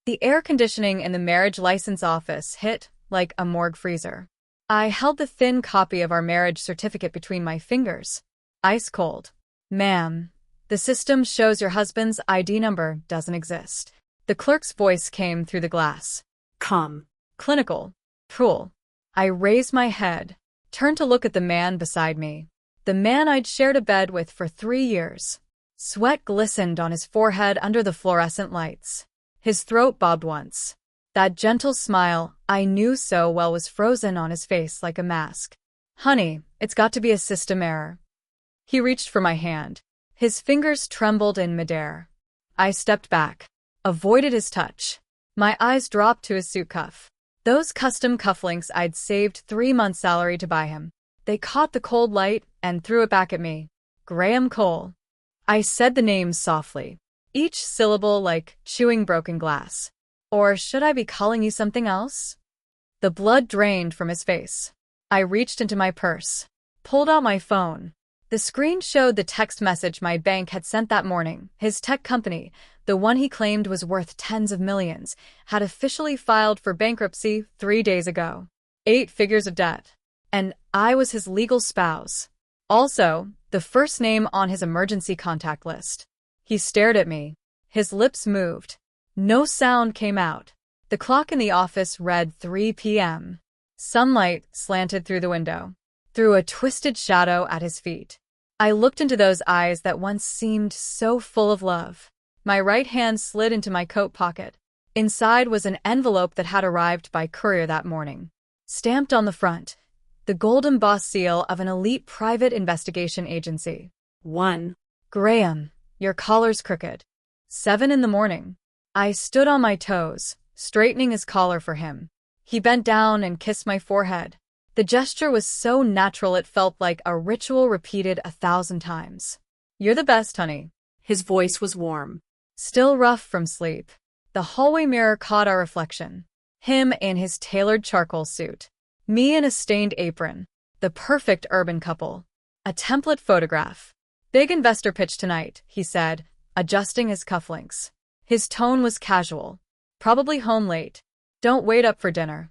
The air conditioning in the marriage license office hit like a morgue freezer. I held the thin copy of our marriage certificate between my fingers. Ice cold. Ma'am, the system shows your husband's ID number doesn't exist. The clerk's voice came through the glass. Calm. Clinical. Cruel. I raised my head, turned to look at the man beside me. The man I'd shared a bed with for 3 years. Sweat glistened on his forehead under the fluorescent lights. His throat bobbed once. That gentle smile I knew so well was frozen on his face like a mask. Honey, it's got to be a system error. He reached for my hand. His fingers trembled in midair. I stepped back, avoided his touch. My eyes dropped to his suit cuff. Those custom cufflinks I'd saved 3 months' salary to buy him. They caught the cold light and threw it back at me. Graham Cole. I said the name softly, each syllable like chewing broken glass. Or should I be calling you something else? The blood drained from his face. I reached into my purse, pulled out my phone. The screen showed the text message my bank had sent that morning. His tech company, the one he claimed was worth tens of millions, had officially filed for bankruptcy 3 days ago. 8 figures of debt. And I was his legal spouse. Also, the first name on his emergency contact list. He stared at me. His lips moved. No sound came out. The clock in the office read 3 p.m. Sunlight slanted through the window, threw a twisted shadow at his feet. I looked into those eyes that once seemed so full of love. My right hand slid into my coat pocket. Inside was an envelope that had arrived by courier that morning. Stamped on the front, the gold embossed seal of an elite private investigation agency. 1. Graham, your collar's crooked. 7 in the morning. I stood on my toes, straightening his collar for him. He bent down and kissed my forehead. The gesture was so natural it felt like a ritual repeated 1,000 times. You're the best, honey. His voice was warm. Still rough from sleep. The hallway mirror caught our reflection. Him in his tailored charcoal suit. Me in a stained apron. The perfect urban couple. A template photograph. Big investor pitch tonight, he said, adjusting his cufflinks. His tone was casual. Probably home late. Don't wait up for dinner.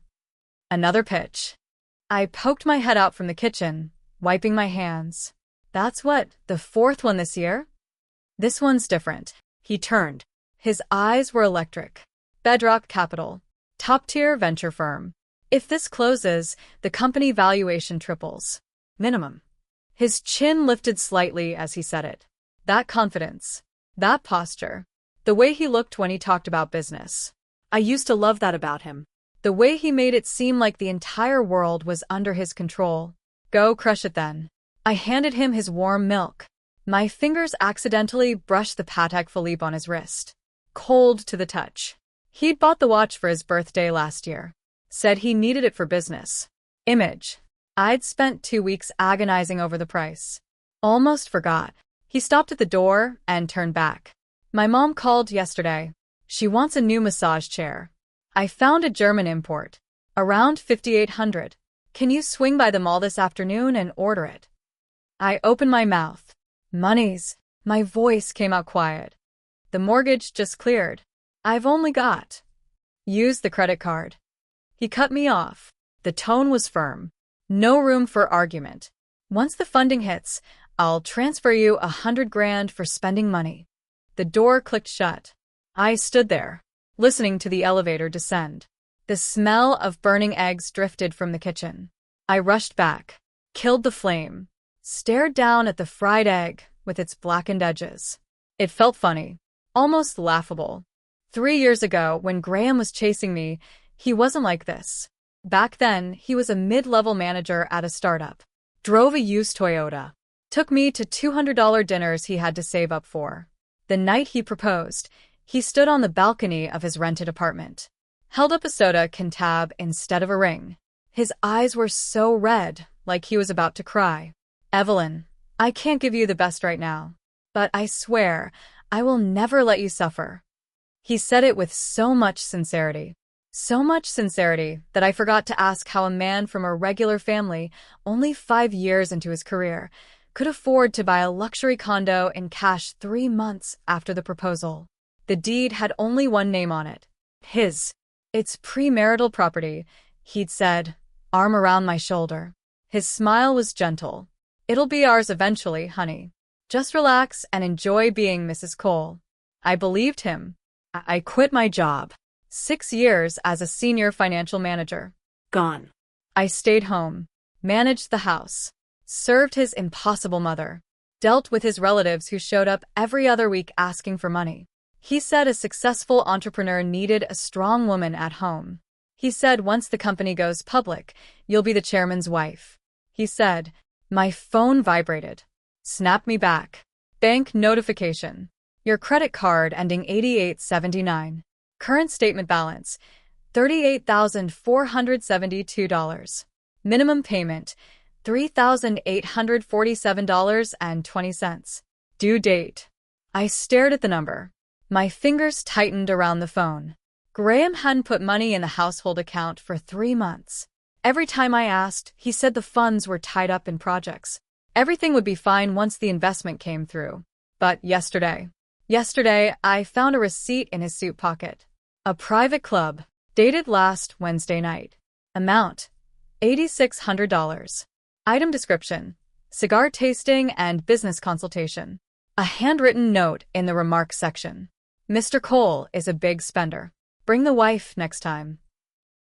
Another pitch. I poked my head out from the kitchen, wiping my hands. That's what, the 4th one this year? This one's different. He turned. His eyes were electric. Bedrock Capital. Top-tier venture firm. If this closes, the company valuation triples. Minimum. His chin lifted slightly as he said it. That confidence. That posture. The way he looked when he talked about business. I used to love that about him. The way he made it seem like the entire world was under his control. Go crush it then. I handed him his warm milk. My fingers accidentally brushed the Patek Philippe on his wrist. Cold to the touch. He'd bought the watch for his birthday last year. Said he needed it for business. Image. I'd spent 2 weeks agonizing over the price. Almost forgot. He stopped at the door and turned back. My mom called yesterday. She wants a new massage chair. I found a German import. Around 5,800. Can you swing by the mall this afternoon and order it? I opened my mouth. Monies. My voice came out quiet. The mortgage just cleared. I've only got. Use the credit card. He cut me off. The tone was firm. No room for argument. Once the funding hits, I'll transfer you 100 grand for spending money. The door clicked shut. I stood there, listening to the elevator descend. The smell of burning eggs drifted from the kitchen. I rushed back, killed the flame, stared down at the fried egg with its blackened edges. It felt funny, almost laughable. 3 years ago, when Graham was chasing me, he wasn't like this. Back then, he was a mid-level manager at a startup. Drove a used Toyota. Took me to $200 dinners he had to save up for. The night he proposed, he stood on the balcony of his rented apartment. Held up a soda can tab instead of a ring. His eyes were so red, like he was about to cry. Evelyn, I can't give you the best right now. But I swear, I will never let you suffer. He said it with so much sincerity. So much sincerity that I forgot to ask how a man from a regular family, only 5 years into his career, could afford to buy a luxury condo in cash 3 months after the proposal. The deed had only one name on it. His. It's premarital property, he'd said, arm around my shoulder. His smile was gentle. It'll be ours eventually, honey. Just relax and enjoy being Mrs. Cole. I believed him. I quit my job. 6 years as a senior financial manager. Gone. I stayed home, managed the house, served his impossible mother, dealt with his relatives who showed up every other week asking for money. He said a successful entrepreneur needed a strong woman at home. He said once the company goes public, you'll be the chairman's wife. He said, my phone vibrated. Snap me back. Bank notification. Your credit card ending 8879. Current statement balance, $38,472. Minimum payment, $3,847.20. Due date. I stared at the number. My fingers tightened around the phone. Graham hadn't put money in the household account for 3 months. Every time I asked, he said the funds were tied up in projects. Everything would be fine once the investment came through. But yesterday, I found a receipt in his suit pocket. A private club, dated last Wednesday night. Amount, $8,600. Item description, cigar tasting and business consultation. A handwritten note in the remarks section. Mr. Cole is a big spender. Bring the wife next time.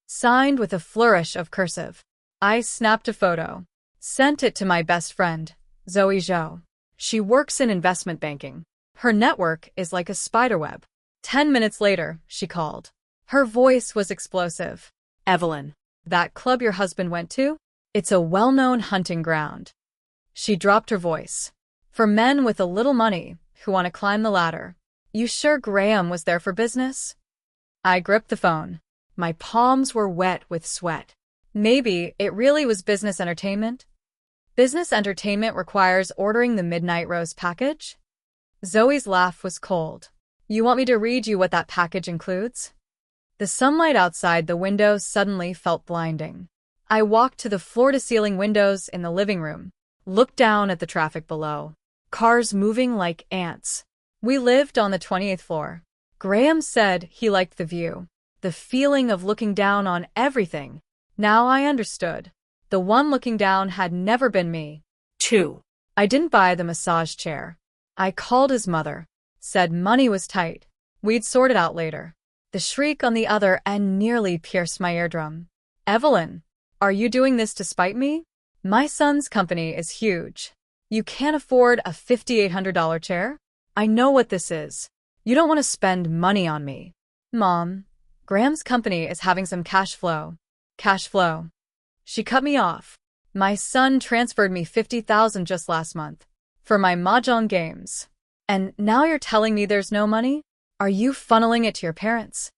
Signed with a flourish of cursive. I snapped a photo. Sent it to my best friend, Zoe Zhou. She works in investment banking. Her network is like a spiderweb. 10 minutes later, she called. Her voice was explosive. Evelyn. That club your husband went to? It's a well-known hunting ground. She dropped her voice. For men with a little money who want to climb the ladder. You sure Graham was there for business? I gripped the phone. My palms were wet with sweat. Maybe it really was business entertainment? Business entertainment requires ordering the Midnight Rose package? Zoe's laugh was cold. You want me to read you what that package includes? The sunlight outside the window suddenly felt blinding. I walked to the floor-to-ceiling windows in the living room, looked down at the traffic below. Cars moving like ants. We lived on the 28th floor. Graham said he liked the view. The feeling of looking down on everything. Now I understood. The one looking down had never been me. 2. I didn't buy the massage chair. I called his mother. Said money was tight. We'd sort it out later. The shriek on the other end nearly pierced my eardrum. Evelyn, are you doing this to spite me? My son's company is huge. You can't afford a $5,800 chair? I know what this is. You don't want to spend money on me. Mom, Graham's company is having some cash flow. Cash flow. She cut me off. My son transferred me $50,000 just last month. For my mahjong games. And now you're telling me there's no money? Are you funneling it to your parents?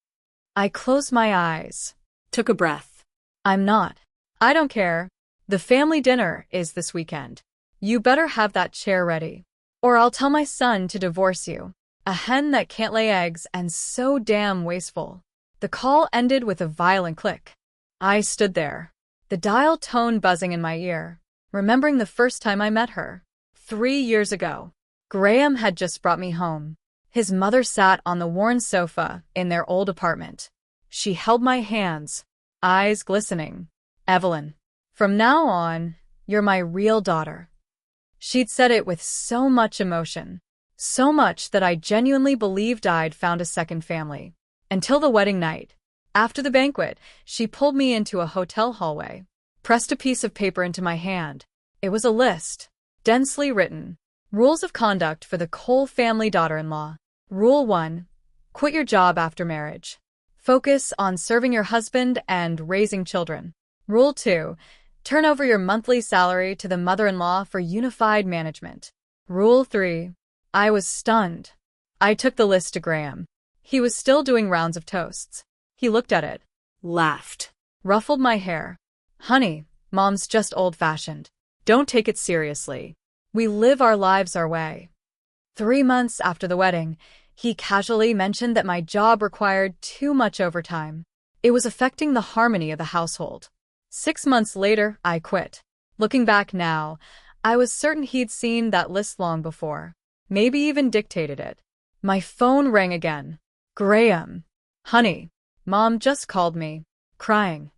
I closed my eyes. Took a breath. I'm not. I don't care. The family dinner is this weekend. You better have that chair ready. Or I'll tell my son to divorce you. A hen that can't lay eggs and so damn wasteful. The call ended with a violent click. I stood there. The dial tone buzzing in my ear. Remembering the first time I met her. 3 years ago. Graham had just brought me home. His mother sat on the worn sofa in their old apartment. She held my hands, eyes glistening. Evelyn, from now on, you're my real daughter. She'd said it with so much emotion. So much that I genuinely believed I'd found a second family. Until the wedding night. After the banquet, she pulled me into a hotel hallway, pressed a piece of paper into my hand. It was a list, densely written. Rules of conduct for the Cole family daughter-in-law. Rule 1. Quit your job after marriage. Focus on serving your husband and raising children. Rule 2. Turn over your monthly salary to the mother-in-law for unified management. Rule 3. I was stunned. I took the list to Graham. He was still doing rounds of toasts. He looked at it. Laughed. Ruffled my hair. Honey, Mom's just old-fashioned. Don't take it seriously. We live our lives our way. 3 months after the wedding, he casually mentioned that my job required too much overtime. It was affecting the harmony of the household. 6 months later, I quit. Looking back now, I was certain he'd seen that list long before. Maybe even dictated it. My phone rang again. Graham. Honey, Mom just called me, crying.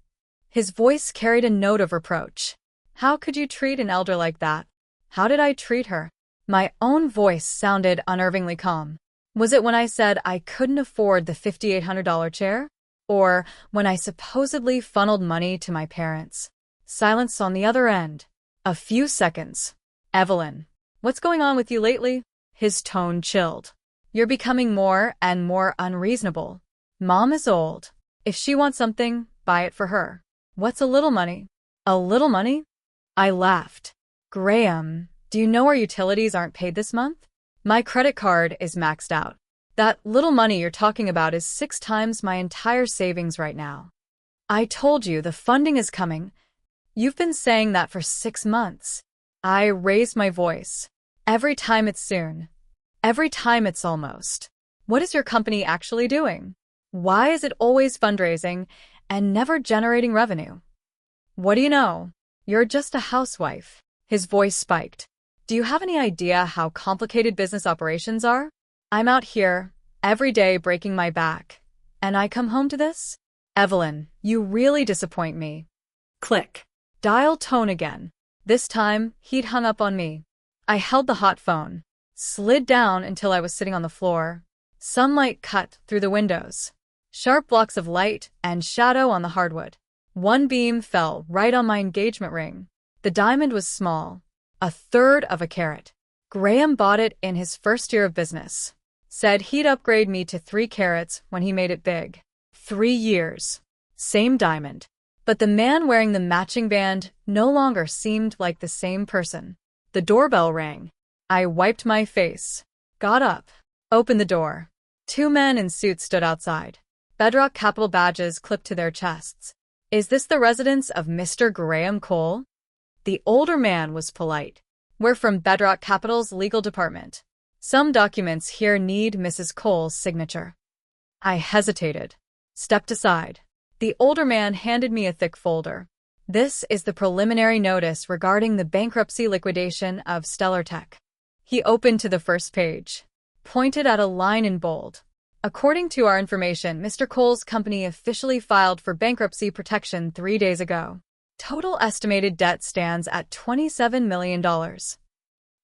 His voice carried a note of reproach. How could you treat an elder like that? How did I treat her? My own voice sounded unnervingly calm. Was it when I said I couldn't afford the $5,800 chair? Or when I supposedly funneled money to my parents? Silence on the other end. A few seconds. Evelyn, what's going on with you lately? His tone chilled. You're becoming more and more unreasonable. Mom is old. If she wants something, buy it for her. What's a little money? A little money? I laughed. Graham, do you know our utilities aren't paid this month? My credit card is maxed out. That little money you're talking about is 6 times my entire savings right now. I told you the funding is coming. You've been saying that for 6 months. I raised my voice. Every time it's soon. Every time it's almost. What is your company actually doing? Why is it always fundraising and never generating revenue? What do you know? You're just a housewife. His voice spiked. Do you have any idea how complicated business operations are? I'm out here, every day breaking my back. And I come home to this? Evelyn, you really disappoint me. Click. Dial tone again. This time, he'd hung up on me. I held the hot phone, slid down until I was sitting on the floor. Sunlight cut through the windows. Sharp blocks of light and shadow on the hardwood. One beam fell right on my engagement ring. The diamond was small, 1/3 of a carat. Graham bought it in his first year of business. Said he'd upgrade me to 3 carats when he made it big. 3 years. Same diamond. But the man wearing the matching band no longer seemed like the same person. The doorbell rang. I wiped my face, got up, opened the door. 2 men in suits stood outside. Bedrock Capital badges clipped to their chests. Is this the residence of Mr. Graham Cole? The older man was polite. We're from Bedrock Capital's legal department. Some documents here need Mrs. Cole's signature. I hesitated, stepped aside. The older man handed me a thick folder. This is the preliminary notice regarding the bankruptcy liquidation of StellarTech. He opened to the first page, pointed at a line in bold. According to our information, Mr. Cole's company officially filed for bankruptcy protection 3 days ago. Total estimated debt stands at $27 million.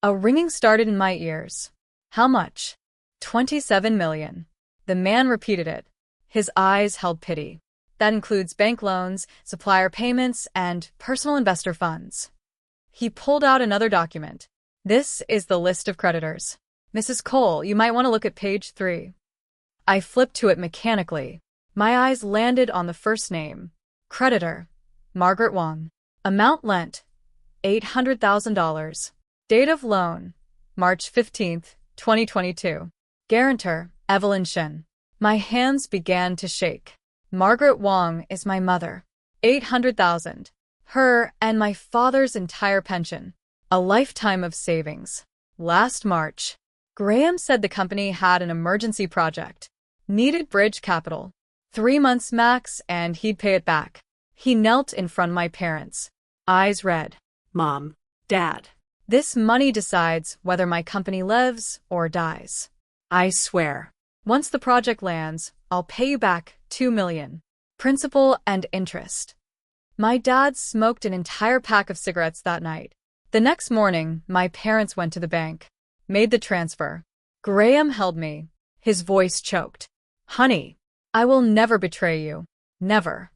A ringing started in my ears. How much? 27 million. The man repeated it. His eyes held pity. That includes bank loans, supplier payments, and personal investor funds. He pulled out another document. This is the list of creditors. Mrs. Cole, you might want to look at page 3. I flipped to it mechanically. My eyes landed on the first name. Creditor, Margaret Wong. Amount lent, $800,000. Date of loan, March 15, 2022. Guarantor, Evelyn Shin. My hands began to shake. Margaret Wong is my mother. 800,000. Her and my father's entire pension. A lifetime of savings. Last March, Graham said the company had an emergency project. Needed bridge capital. 3 months max and he'd pay it back. He knelt in front of my parents. Eyes red. Mom. Dad. This money decides whether my company lives or dies. I swear. Once the project lands, I'll pay you back $2 million. Principal and interest. My dad smoked an entire pack of cigarettes that night. The next morning, my parents went to the bank. Made the transfer. Graham held me. His voice choked. Honey, I will never betray you. Never.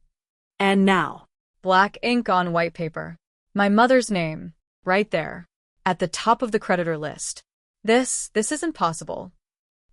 And now. Black ink on white paper. My mother's name. Right there. At the top of the creditor list. This isn't possible.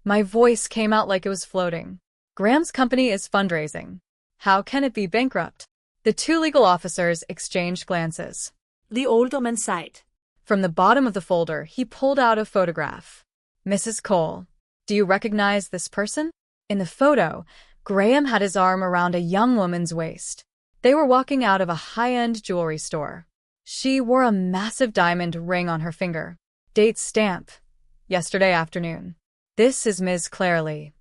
My voice came out like it was floating. Graham's company is fundraising. How can it be bankrupt? The 2 legal officers exchanged glances. The older man sighed. From the bottom of the folder, he pulled out a photograph. Mrs. Cole, do you recognize this person? In the photo, Graham had his arm around a young woman's waist. They were walking out of a high-end jewelry store. She wore a massive diamond ring on her finger. Date stamp. Yesterday afternoon. This is Ms. Claire Lee.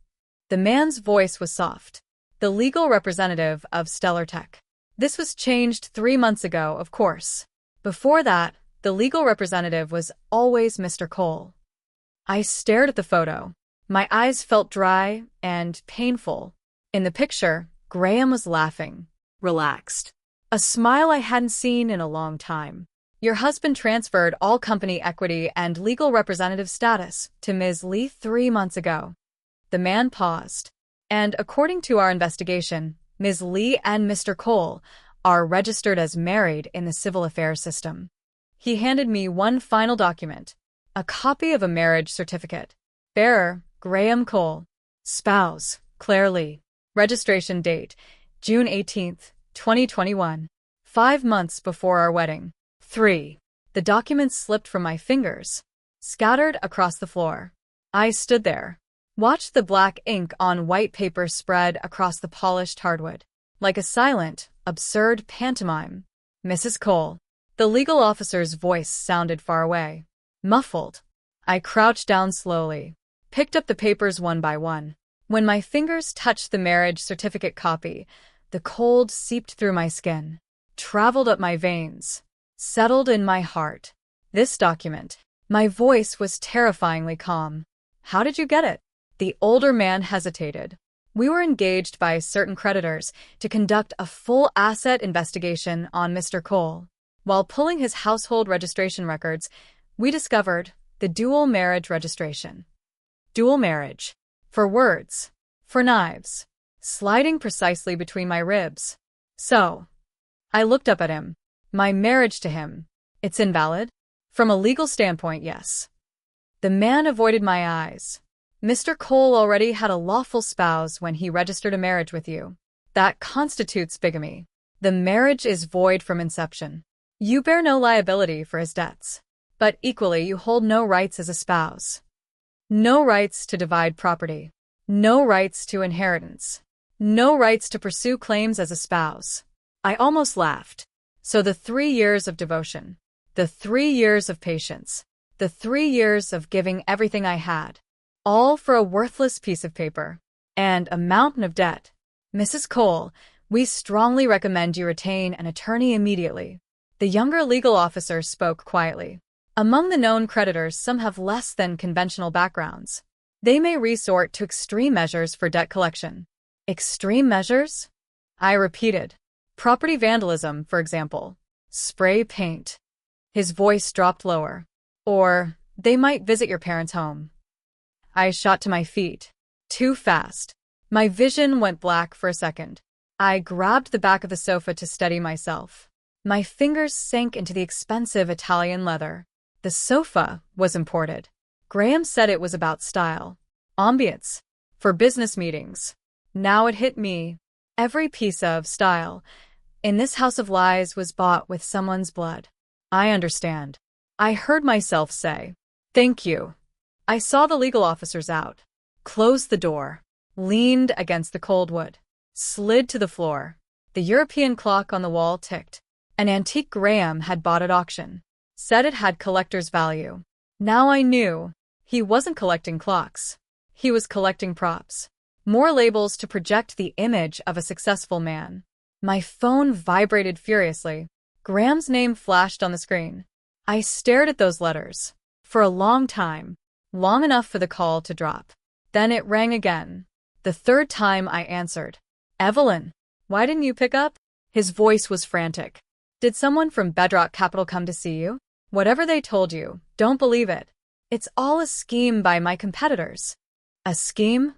The man's voice was soft. The legal representative of StellarTech. This was changed 3 months ago, of course. Before that, the legal representative was always Mr. Cole. I stared at the photo. My eyes felt dry and painful. In the picture, Graham was laughing. Relaxed. A smile I hadn't seen in a long time. Your husband transferred all company equity and legal representative status to Ms. Lee 3 months ago. The man paused. And according to our investigation, Ms. Lee and Mr. Cole are registered as married in the civil affairs system. He handed me one final document, a copy of a marriage certificate. Bearer, Graham Cole. Spouse, Claire Lee. Registration date, June 18, 2021. 5 months before our wedding. 3. The documents slipped from my fingers, scattered across the floor. I stood there, watched the black ink on white paper spread across the polished hardwood, like a silent, absurd pantomime. Mrs. Cole. The legal officer's voice sounded far away, muffled. I crouched down slowly, picked up the papers one by one. When my fingers touched the marriage certificate copy, the cold seeped through my skin, traveled up my veins, settled in my heart. This document. My voice was terrifyingly calm. How did you get it? The older man hesitated. We were engaged by certain creditors to conduct a full asset investigation on Mr. Cole. While pulling his household registration records, we discovered the dual marriage registration. Dual marriage. For words. For knives. Sliding precisely between my ribs. So, I looked up at him. My marriage to him. It's invalid? From a legal standpoint, yes. The man avoided my eyes. Mr. Cole already had a lawful spouse when he registered a marriage with you. That constitutes bigamy. The marriage is void from inception. You bear no liability for his debts. But equally you hold no rights as a spouse. No rights to divide property. No rights to inheritance. No rights to pursue claims as a spouse. I almost laughed. So the 3 years of devotion, the 3 years of patience, the 3 years of giving everything I had, all for a worthless piece of paper, and a mountain of debt. Mrs. Cole, we strongly recommend you retain an attorney immediately. The younger legal officer spoke quietly. Among the known creditors, some have less than conventional backgrounds. They may resort to extreme measures for debt collection. Extreme measures? I repeated. Property vandalism, for example. Spray paint. His voice dropped lower. Or, they might visit your parents' home. I shot to my feet. Too fast. My vision went black for a second. I grabbed the back of the sofa to steady myself. My fingers sank into the expensive Italian leather. The sofa was imported. Graham said it was about style. Ambience. For business meetings. Now it hit me. Every piece of style in this house of lies was bought with someone's blood. I understand. I heard myself say, "Thank you." I saw the legal officers out, closed the door, leaned against the cold wood, slid to the floor. The European clock on the wall ticked. An antique Graham had bought at auction. Said it had collector's value. Now I knew. He wasn't collecting clocks. He was collecting props. More labels to project the image of a successful man. My phone vibrated furiously. Graham's name flashed on the screen. I stared at those letters. For a long time. Long enough for the call to drop. Then it rang again. The third time I answered. Evelyn, why didn't you pick up? His voice was frantic. Did someone from Bedrock Capital come to see you? Whatever they told you, don't believe it. It's all a scheme by my competitors. A scheme?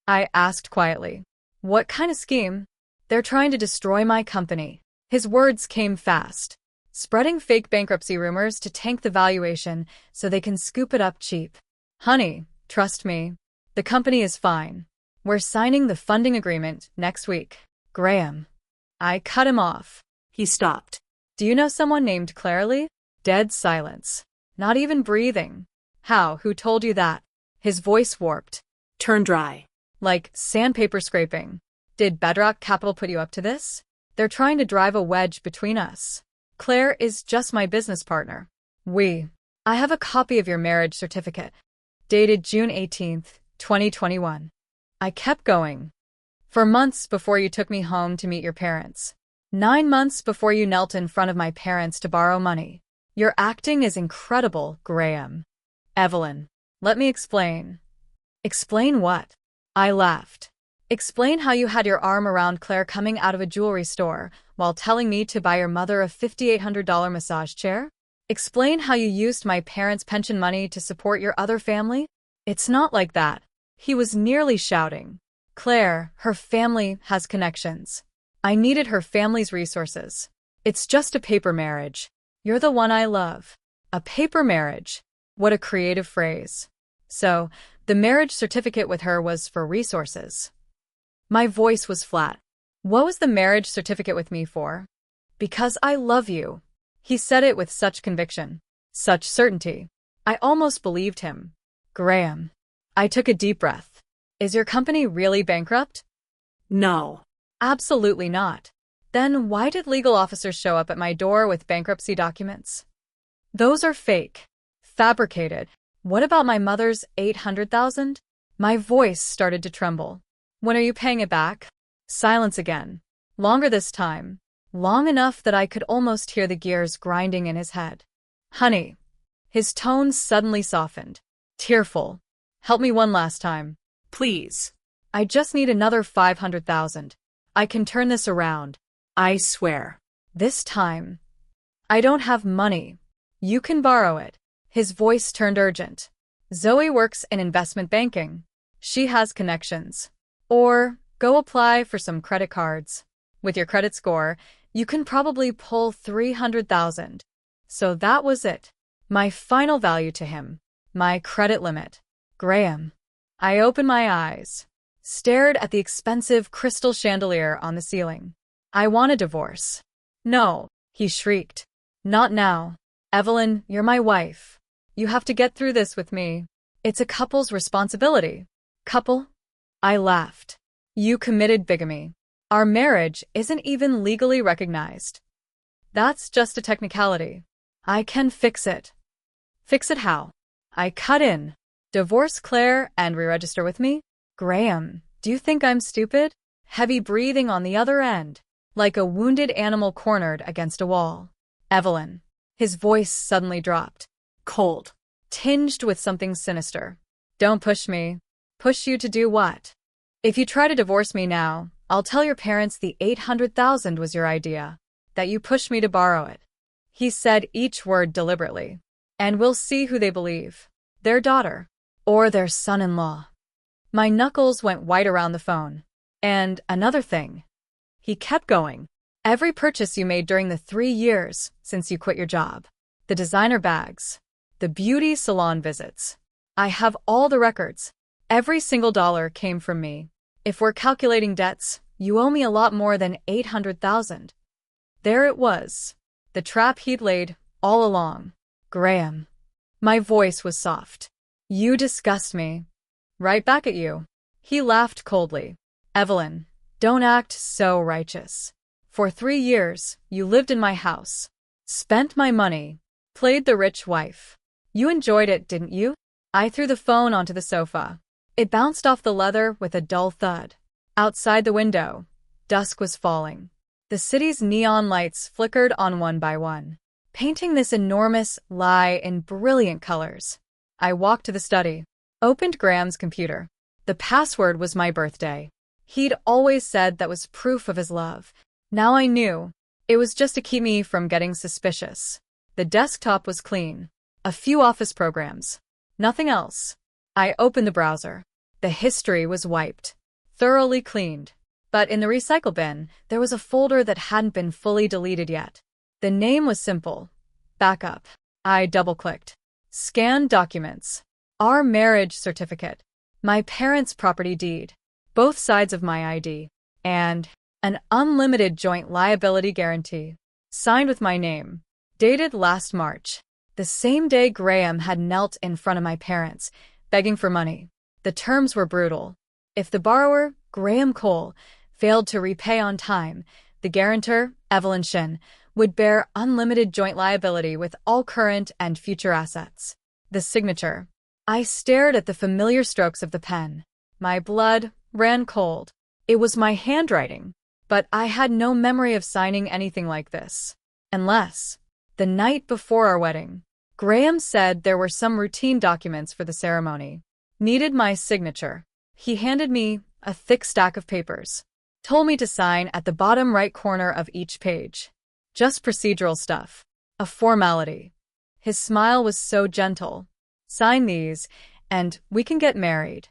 I asked quietly. What kind of scheme? They're trying to destroy my company. His words came fast. Spreading fake bankruptcy rumors to tank the valuation so they can scoop it up cheap. Honey, trust me. The company is fine. We're signing the funding agreement next week. Graham. I cut him off. He stopped. Do you know someone named Claire Lee? Dead silence. Not even breathing. How? Who told you that? His voice warped. Turn dry. Like sandpaper scraping. Did Bedrock Capital put you up to this? They're trying to drive a wedge between us. Claire is just my business partner. I have a copy of your marriage certificate. Dated June 18th, 2021. I kept going. For months before you took me home to meet your parents. 9 months before you knelt in front of my parents to borrow money. Your acting is incredible, Graham. Evelyn, let me explain. Explain what? I laughed. Explain how you had your arm around Claire coming out of a jewelry store while telling me to buy your mother a $5,800 massage chair? Explain how you used my parents' pension money to support your other family? It's not like that. He was nearly shouting. Claire, her family has connections. I needed her family's resources. It's just a paper marriage. You're the one I love. A paper marriage. What a creative phrase. So, the marriage certificate with her was for resources. My voice was flat. What was the marriage certificate with me for? Because I love you. He said it with such conviction, such certainty. I almost believed him. Graham. I took a deep breath. Is your company really bankrupt? No. Absolutely not. Then why did legal officers show up at my door with bankruptcy documents? Those are fake. Fabricated. What about my mother's $800,000? My voice started to tremble. When are you paying it back? Silence again. Longer this time. Long enough that I could almost hear the gears grinding in his head. Honey. His tone suddenly softened. Tearful. Help me one last time. Please. I just need another $500,000. I can turn this around. I swear. This time. I don't have money. You can borrow it. His voice turned urgent. Zoe works in investment banking. She has connections. Or go apply for some credit cards. With your credit score, you can probably pull $300,000. So that was it. My final value to him. My credit limit. Graham. I opened my eyes. Stared at the expensive crystal chandelier on the ceiling. I want a divorce. No, he shrieked. Not now. Evelyn, you're my wife. You have to get through this with me. It's a couple's responsibility. Couple? I laughed. You committed bigamy. Our marriage isn't even legally recognized. That's just a technicality. I can fix it. Fix it how? I cut in. Divorce Claire and re-register with me? Graham, do you think I'm stupid? Heavy breathing on the other end, like a wounded animal cornered against a wall. Evelyn. His voice suddenly dropped. Cold. Tinged with something sinister. Don't push me. Push you to do what? If you try to divorce me now, I'll tell your parents the $800,000 was your idea, that you pushed me to borrow it. He said each word deliberately. And we'll see who they believe. Their daughter. Or their son-in-law. My knuckles went white around the phone. And another thing. He kept going. Every purchase you made during the 3 years since you quit your job. The designer bags. The beauty salon visits. I have all the records. Every single dollar came from me. If we're calculating debts, you owe me a lot more than $800,000. There it was. The trap he'd laid all along. Graham. My voice was soft. You disgust me. Right back at you. He laughed coldly. Evelyn, don't act so righteous. For 3 years, you lived in my house. Spent my money. Played the rich wife. You enjoyed it, didn't you? I threw the phone onto the sofa. It bounced off the leather with a dull thud. Outside the window, dusk was falling. The city's neon lights flickered on one by one, painting this enormous lie in brilliant colors. I walked to the study, opened Graham's computer. The password was my birthday. He'd always said that was proof of his love. Now I knew. It was just to keep me from getting suspicious. The desktop was clean. A few office programs. Nothing else. I opened the browser. The history was wiped. Thoroughly cleaned. But in the recycle bin, there was a folder that hadn't been fully deleted yet. The name was simple. Backup. I double-clicked. Scanned documents. Our marriage certificate. My parents' property deed. Both sides of my ID. And an unlimited joint liability guarantee. Signed with my name. Dated last March. The same day Graham had knelt in front of my parents, begging for money. The terms were brutal. If the borrower, Graham Cole, failed to repay on time, the guarantor, Evelyn Shin, would bear unlimited joint liability with all current and future assets. The signature. I stared at the familiar strokes of the pen. My blood ran cold. It was my handwriting, but I had no memory of signing anything like this. Unless, the night before our wedding, Graham said there were some routine documents for the ceremony. Needed my signature. He handed me a thick stack of papers. Told me to sign at the bottom right corner of each page. Just procedural stuff. A formality. His smile was so gentle. Sign these, and we can get married.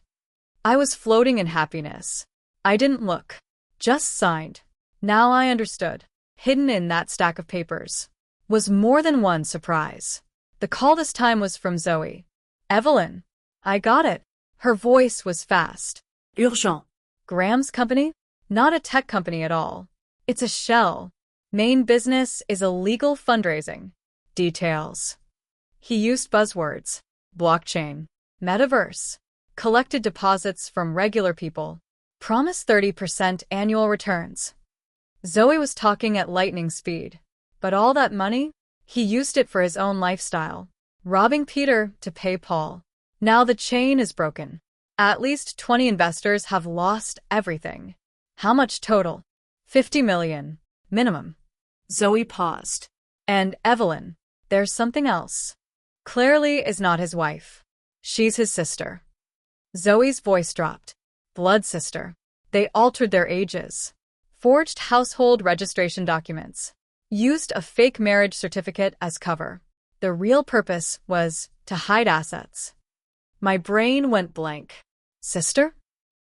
I was floating in happiness. I didn't look. Just signed. Now I understood. Hidden in that stack of papers was more than one surprise. The call this time was from Zoe. Evelyn. I got it. Her voice was fast. Urgent. Graham's company? Not a tech company at all. It's a shell. Main business is illegal fundraising. Details. He used buzzwords. Blockchain. Metaverse. Collected deposits from regular people. Promised 30% annual returns. Zoe was talking at lightning speed. But all that money? He used it for his own lifestyle. Robbing Peter to pay Paul. Now the chain is broken. At least 20 investors have lost everything. How much total? 50 million. Minimum. Zoe paused. And Evelyn. There's something else. Clearly is not his wife. She's his sister. Zoe's voice dropped. Blood sister. They altered their ages. Forged household registration documents. Used a fake marriage certificate as cover. The real purpose was to hide assets. My brain went blank. Sister?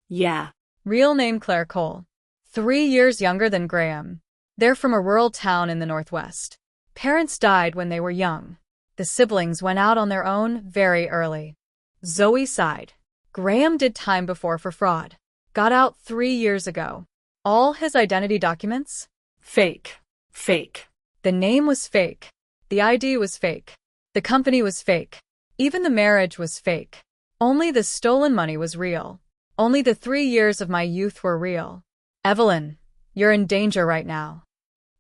Yeah. Real name Claire Cole. 3 years younger than Graham. They're from a rural town in the Northwest. Parents died when they were young. The siblings went out on their own very early. Zoe sighed. Graham did time before for fraud. Got out 3 years ago. All his identity documents? Fake. Fake. The name was fake. The ID was fake. The company was fake. Even the marriage was fake. Only the stolen money was real. Only the 3 years of my youth were real. Evelyn, you're in danger right now.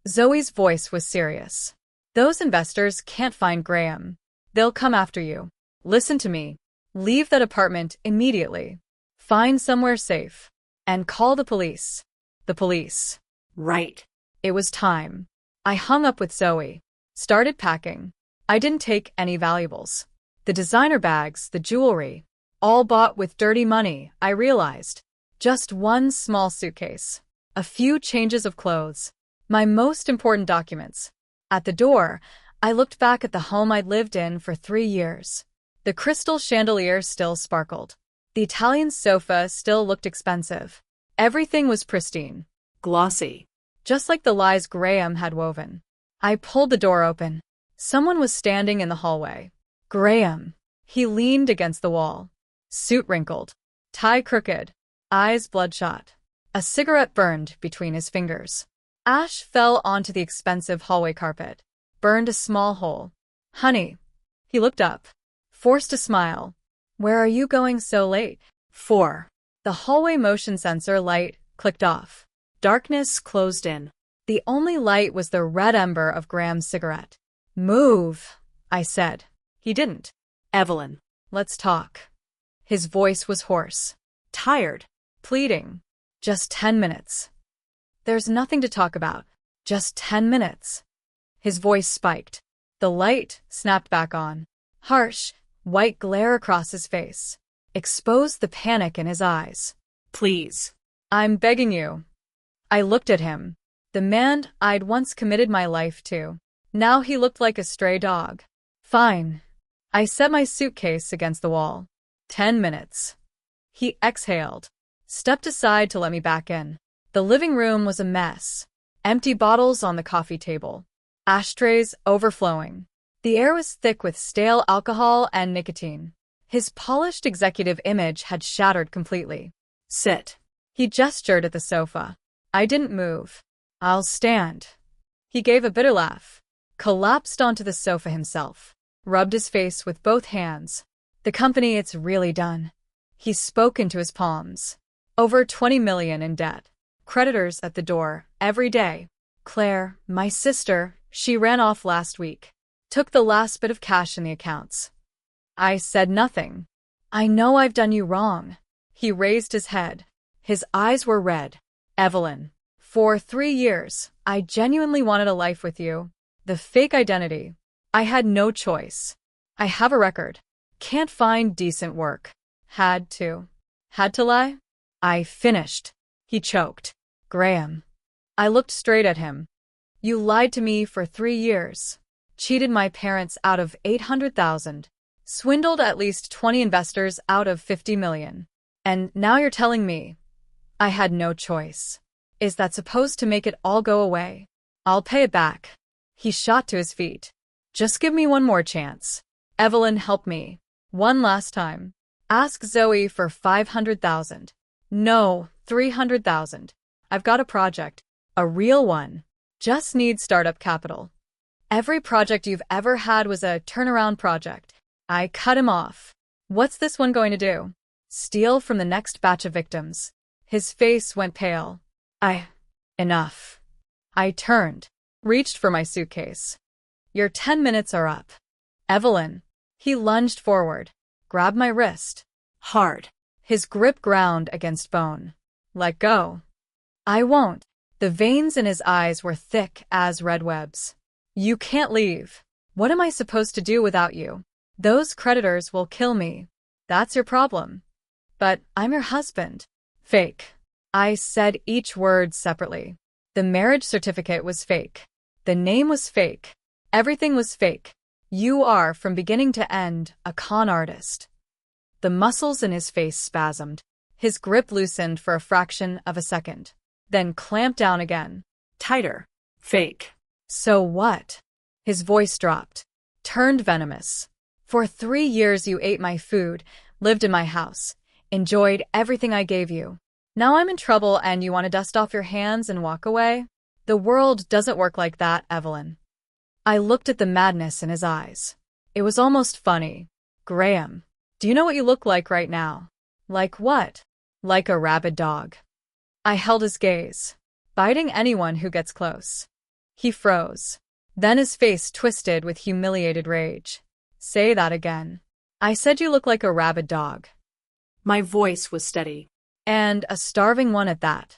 Zoe's voice was serious. Those investors can't find Graham. They'll come after you. Listen to me. Leave that apartment immediately. Find somewhere safe. And call the police. The police. Right. It was time. I hung up with Zoe. Started packing. I didn't take any valuables. The designer bags, the jewelry. All bought with dirty money, I realized. Just one small suitcase. A few changes of clothes. My most important documents. At the door, I looked back at the home I'd lived in for 3 years. The crystal chandelier still sparkled. The Italian sofa still looked expensive. Everything was pristine. Glossy. Just like the lies Graham had woven. I pulled the door open. Someone was standing in the hallway. Graham. He leaned against the wall. Suit wrinkled. Tie crooked. Eyes bloodshot. A cigarette burned between his fingers. Ash fell onto the expensive hallway carpet. Burned a small hole. Honey. He looked up. Forced a smile. Where are you going so late? 4. The hallway motion sensor light clicked off. Darkness closed in. The only light was the red ember of Graham's cigarette. Move, I said. He didn't. Evelyn. Let's talk. His voice was hoarse. Tired. Pleading. Just 10 minutes. There's nothing to talk about. Just 10 minutes. His voice spiked. The light snapped back on. Harsh, white glare across his face. Exposed the panic in his eyes. Please. I'm begging you. I looked at him. The man I'd once committed my life to. Now he looked like a stray dog. Fine. I set my suitcase against the wall. 10 minutes. He exhaled. Stepped aside to let me back in. The living room was a mess. Empty bottles on the coffee table. Ashtrays overflowing. The air was thick with stale alcohol and nicotine. His polished executive image had shattered completely. Sit. He gestured at the sofa. I didn't move. I'll stand. He gave a bitter laugh. Collapsed onto the sofa himself. Rubbed his face with both hands. The company, it's really done. He spoke into his palms. Over 20 million in debt. Creditors at the door, every day. Claire, my sister, she ran off last week. Took the last bit of cash in the accounts. I said nothing. I know I've done you wrong. He raised his head. His eyes were red. Evelyn, for 3 years, I genuinely wanted a life with you. The fake identity. I had no choice. I have a record. Can't find decent work. Had to. Had to lie? I finished. He choked. Graham. I looked straight at him. You lied to me for 3 years. Cheated my parents out of $800,000. Swindled at least 20 investors out of 50 million. And now you're telling me I had no choice. Is that supposed to make it all go away? I'll pay it back. He shot to his feet. Just give me one more chance. Evelyn, help me. One last time. Ask Zoe for 500,000. No, 300,000. I've got a project. A real one. Just need startup capital. Every project you've ever had was a turnaround project. I cut him off. What's this one going to do? Steal from the next batch of victims. His face went pale. Enough. I turned, reached for my suitcase. Your 10 minutes are up. Evelyn. He lunged forward, grabbed my wrist. Hard. His grip ground against bone. Let go. I won't. The veins in his eyes were thick as red webs. You can't leave. What am I supposed to do without you? Those creditors will kill me. That's your problem. But I'm your husband. Fake. I said each word separately. The marriage certificate was fake. The name was fake. Everything was fake. You are, from beginning to end, a con artist. The muscles in his face spasmed. His grip loosened for a fraction of a second, then clamped down again. Tighter. Fake. So what? His voice dropped, turned venomous. For 3 years you ate my food, lived in my house, enjoyed everything I gave you. Now I'm in trouble and you want to dust off your hands and walk away? The world doesn't work like that, Evelyn. I looked at the madness in his eyes. It was almost funny. Graham, do you know what you look like right now? Like what? Like a rabid dog. I held his gaze, biting anyone who gets close. He froze. Then his face twisted with humiliated rage. Say that again. I said you look like a rabid dog. My voice was steady. And a starving one at that.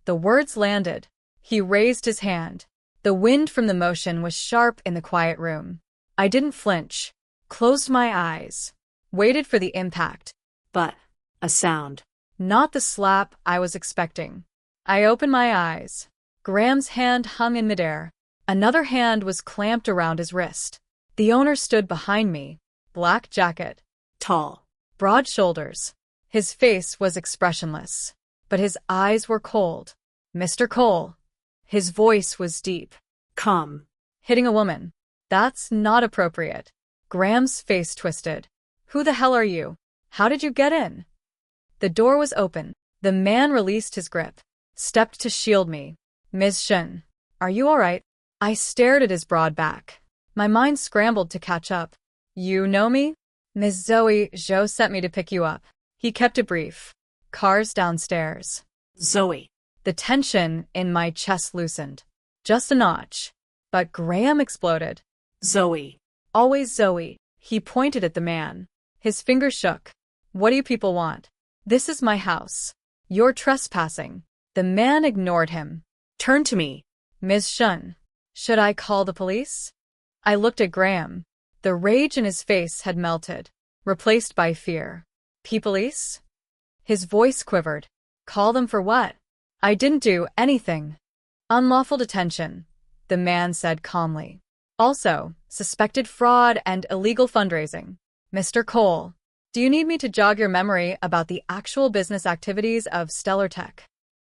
The words landed. He raised his hand. The wind from the motion was sharp in the quiet room. I didn't flinch, closed my eyes, waited for the impact. But a sound. Not the slap I was expecting. I opened my eyes. Graham's hand hung in midair. Another hand was clamped around his wrist. The owner stood behind me. Black jacket. Tall. Broad shoulders. His face was expressionless, but his eyes were cold. Mr. Cole. His voice was deep. Come. Hitting a woman. That's not appropriate. Graham's face twisted. Who the hell are you? How did you get in? The door was open. The man released his grip, stepped to shield me. Ms. Shin, are you all right? I stared at his broad back. My mind scrambled to catch up. You know me? Ms. Zoe Zhou sent me to pick you up. He kept it brief. Cars downstairs. Zoe. The tension in my chest loosened. Just a notch. But Graham exploded. Zoe. Always Zoe. He pointed at the man. His fingers shook. What do you people want? This is my house. You're trespassing. The man ignored him. Turn to me. Ms. Shun. Should I call the police? I looked at Graham. The rage in his face had melted, replaced by fear. Police? His voice quivered. Call them for what? I didn't do anything. Unlawful detention, the man said calmly. Also, suspected fraud and illegal fundraising. Mr. Cole, do you need me to jog your memory about the actual business activities of Stellar Tech?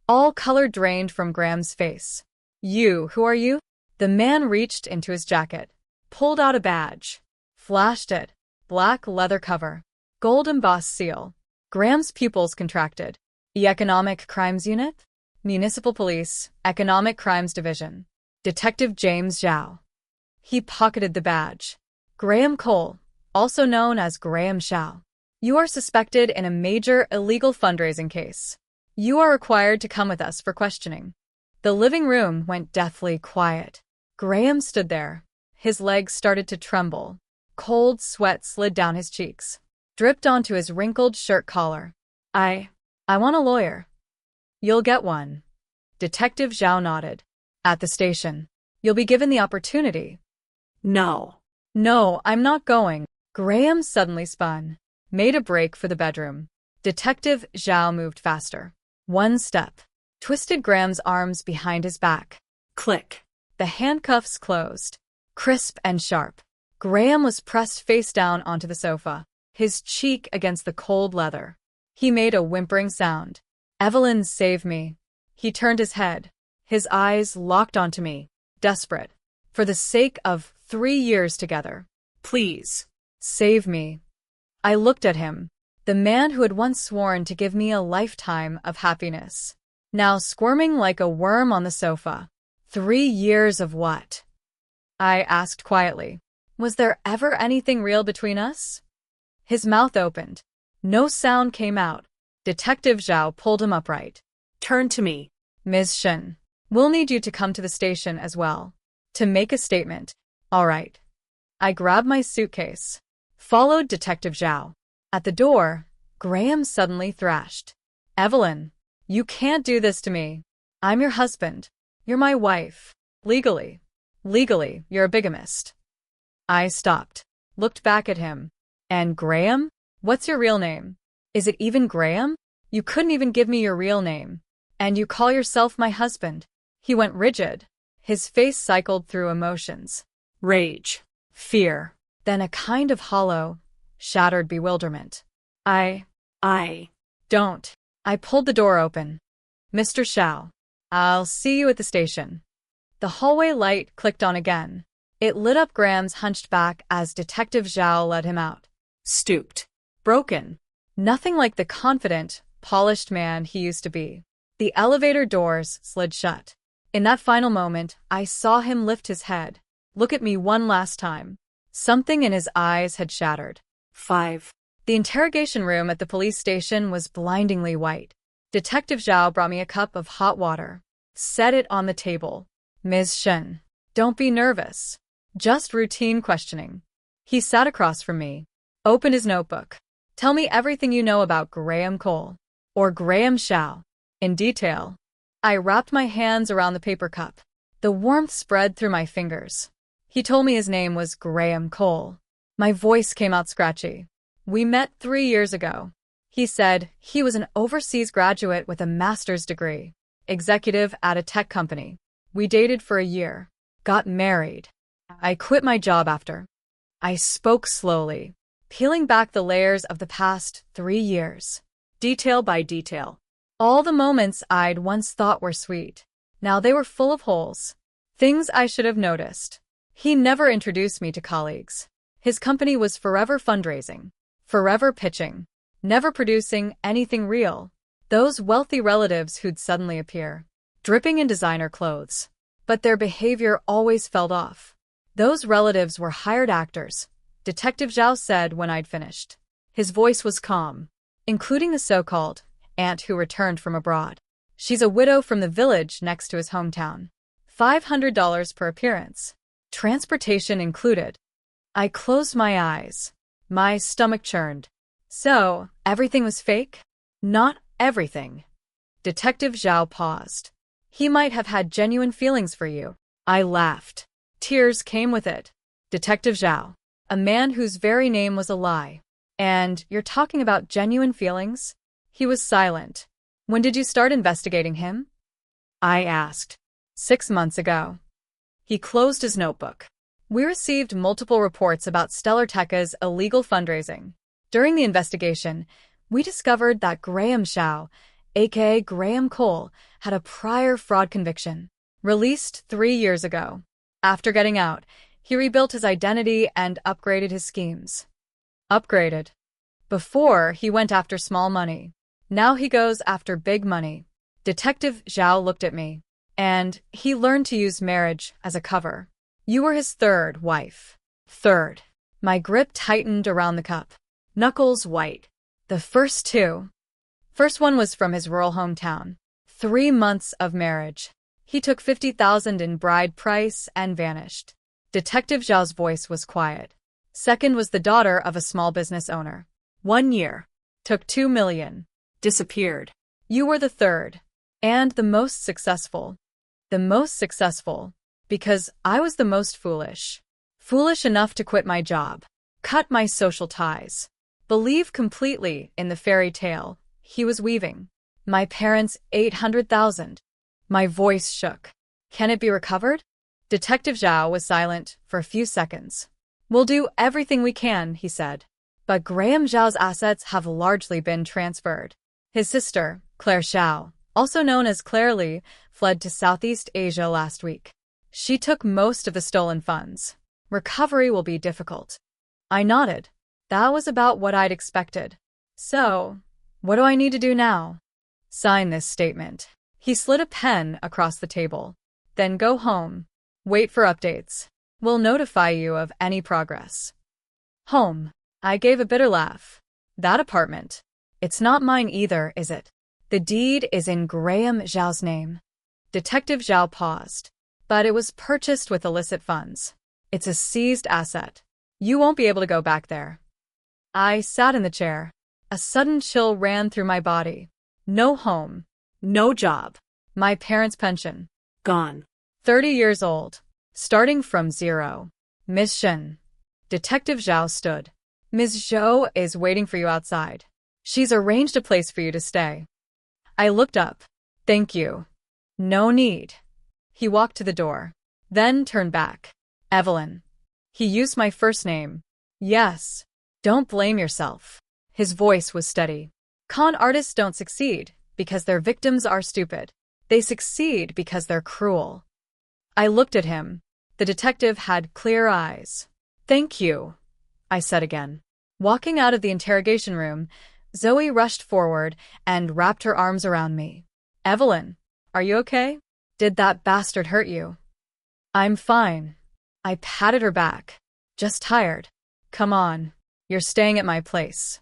All color drained from Graham's face. Who are you? The man reached into his jacket, pulled out a badge, flashed it. Black leather cover, gold embossed seal. Graham's pupils contracted. The Economic Crimes Unit? Municipal Police, Economic Crimes Division. Detective James Zhao. He pocketed the badge. Graham Cole, also known as Graham Shao. You are suspected in a major illegal fundraising case. You are required to come with us for questioning. The living room went deathly quiet. Graham stood there. His legs started to tremble. Cold sweat slid down his cheeks, dripped onto his wrinkled shirt collar. I want a lawyer. You'll get one. Detective Zhao nodded. At the station. You'll be given the opportunity. No. No, I'm not going. Graham suddenly spun, made a break for the bedroom. Detective Zhao moved faster. One step. Twisted Graham's arms behind his back. Click. The handcuffs closed. Crisp and sharp. Graham was pressed face down onto the sofa, his cheek against the cold leather. He made a whimpering sound. Evelyn, save me. He turned his head. His eyes locked onto me, desperate. For the sake of 3 years together. Please. Save me. I looked at him, the man who had once sworn to give me a lifetime of happiness. Now squirming like a worm on the sofa. 3 years of what? I asked quietly. Was there ever anything real between us? His mouth opened. No sound came out. Detective Zhao pulled him upright. Turn to me. Ms. Shen, we'll need you to come to the station as well. To make a statement. All right. I grabbed my suitcase. Followed Detective Zhao. At the door, Graham suddenly thrashed. Evelyn, you can't do this to me. I'm your husband. You're my wife. Legally. Legally, you're a bigamist. I stopped, looked back at him. And Graham? What's your real name? Is it even Graham? You couldn't even give me your real name. And you call yourself my husband. He went rigid. His face cycled through emotions. Rage. Fear. Then a kind of hollow, shattered bewilderment. I don't. I pulled the door open. Mr. Zhao, I'll see you at the station. The hallway light clicked on again. It lit up Graham's hunched back as Detective Zhao led him out. Stooped. Broken. Nothing like the confident, polished man he used to be. The elevator doors slid shut. In that final moment, I saw him lift his head, look at me one last time. Something in his eyes had shattered. 5. The interrogation room at the police station was blindingly white. Detective Zhao brought me a cup of hot water. Set it on the table. Ms. Shen, don't be nervous. Just routine questioning. He sat across from me. Opened his notebook. Tell me everything you know about Graham Cole. Or Graham Zhao. In detail. I wrapped my hands around the paper cup. The warmth spread through my fingers. He told me his name was Graham Cole. My voice came out scratchy. We met 3 years ago. He said he was an overseas graduate with a master's degree, executive at a tech company. We dated for a year, got married. I quit my job after. I spoke slowly, peeling back the layers of the past 3 years, detail by detail. All the moments I'd once thought were sweet, now they were full of holes. Things I should have noticed. He never introduced me to colleagues. His company was forever fundraising, forever pitching, never producing anything real. Those wealthy relatives who'd suddenly appear, dripping in designer clothes. But their behavior always fell off. Those relatives were hired actors, Detective Zhao said when I'd finished. His voice was calm, including the so-called aunt who returned from abroad. She's a widow from the village next to his hometown. $500 per appearance. Transportation included. I closed my eyes. My stomach churned. So, everything was fake? Not everything. Detective Zhao paused. He might have had genuine feelings for you. I laughed. Tears came with it. Detective Zhao, a man whose very name was a lie. And you're talking about genuine feelings? He was silent. When did you start investigating him? I asked. 6 months ago. He closed his notebook. We received multiple reports about Stellarteca's illegal fundraising. During the investigation, we discovered that Graham Zhao, aka Graham Cole, had a prior fraud conviction, released 3 years ago. After getting out, he rebuilt his identity and upgraded his schemes. Upgraded. Before, he went after small money. Now he goes after big money. Detective Zhao looked at me, and he learned to use marriage as a cover. You were his third wife. Third. My grip tightened around the cup. Knuckles white. The first 2. First one was from his rural hometown. 3 months of marriage. He took $50,000 in bride price and vanished. Detective Zhao's voice was quiet. Second was the daughter of a small business owner. 1 year. Took $2 million. Disappeared. You were the third. And the most successful. The most successful. Because I was the most foolish. Foolish enough to quit my job. Cut my social ties. Believe completely in the fairy tale he was weaving. My parents' 800,000. My voice shook. Can it be recovered? Detective Zhao was silent for a few seconds. We'll do everything we can, he said. But Graham Zhao's assets have largely been transferred. His sister, Claire Zhao, also known as Claire Li, fled to Southeast Asia last week. She took most of the stolen funds. Recovery will be difficult. I nodded. That was about what I'd expected. So, what do I need to do now? Sign this statement. He slid a pen across the table. Then go home. Wait for updates. We'll notify you of any progress. Home. I gave a bitter laugh. That apartment. It's not mine either, is it? The deed is in Graham Zhao's name. Detective Zhao paused. But it was purchased with illicit funds. It's a seized asset. You won't be able to go back there. I sat in the chair. A sudden chill ran through my body. No home. No job. My parents' pension. Gone. 30 years old. Starting from zero. Miss Shen. Detective Zhao stood. Ms. Zhou is waiting for you outside. She's arranged a place for you to stay. I looked up. Thank you. No need. He walked to the door. Then turned back. Evelyn. He used my first name. Yes. Don't blame yourself. His voice was steady. Con artists don't succeed because their victims are stupid. They succeed because they're cruel. I looked at him. The detective had clear eyes. Thank you, I said again. Walking out of the interrogation room, Zoe rushed forward and wrapped her arms around me. Evelyn, are you okay? Did that bastard hurt you? I'm fine. I patted her back. Just tired. Come on. You're staying at my place.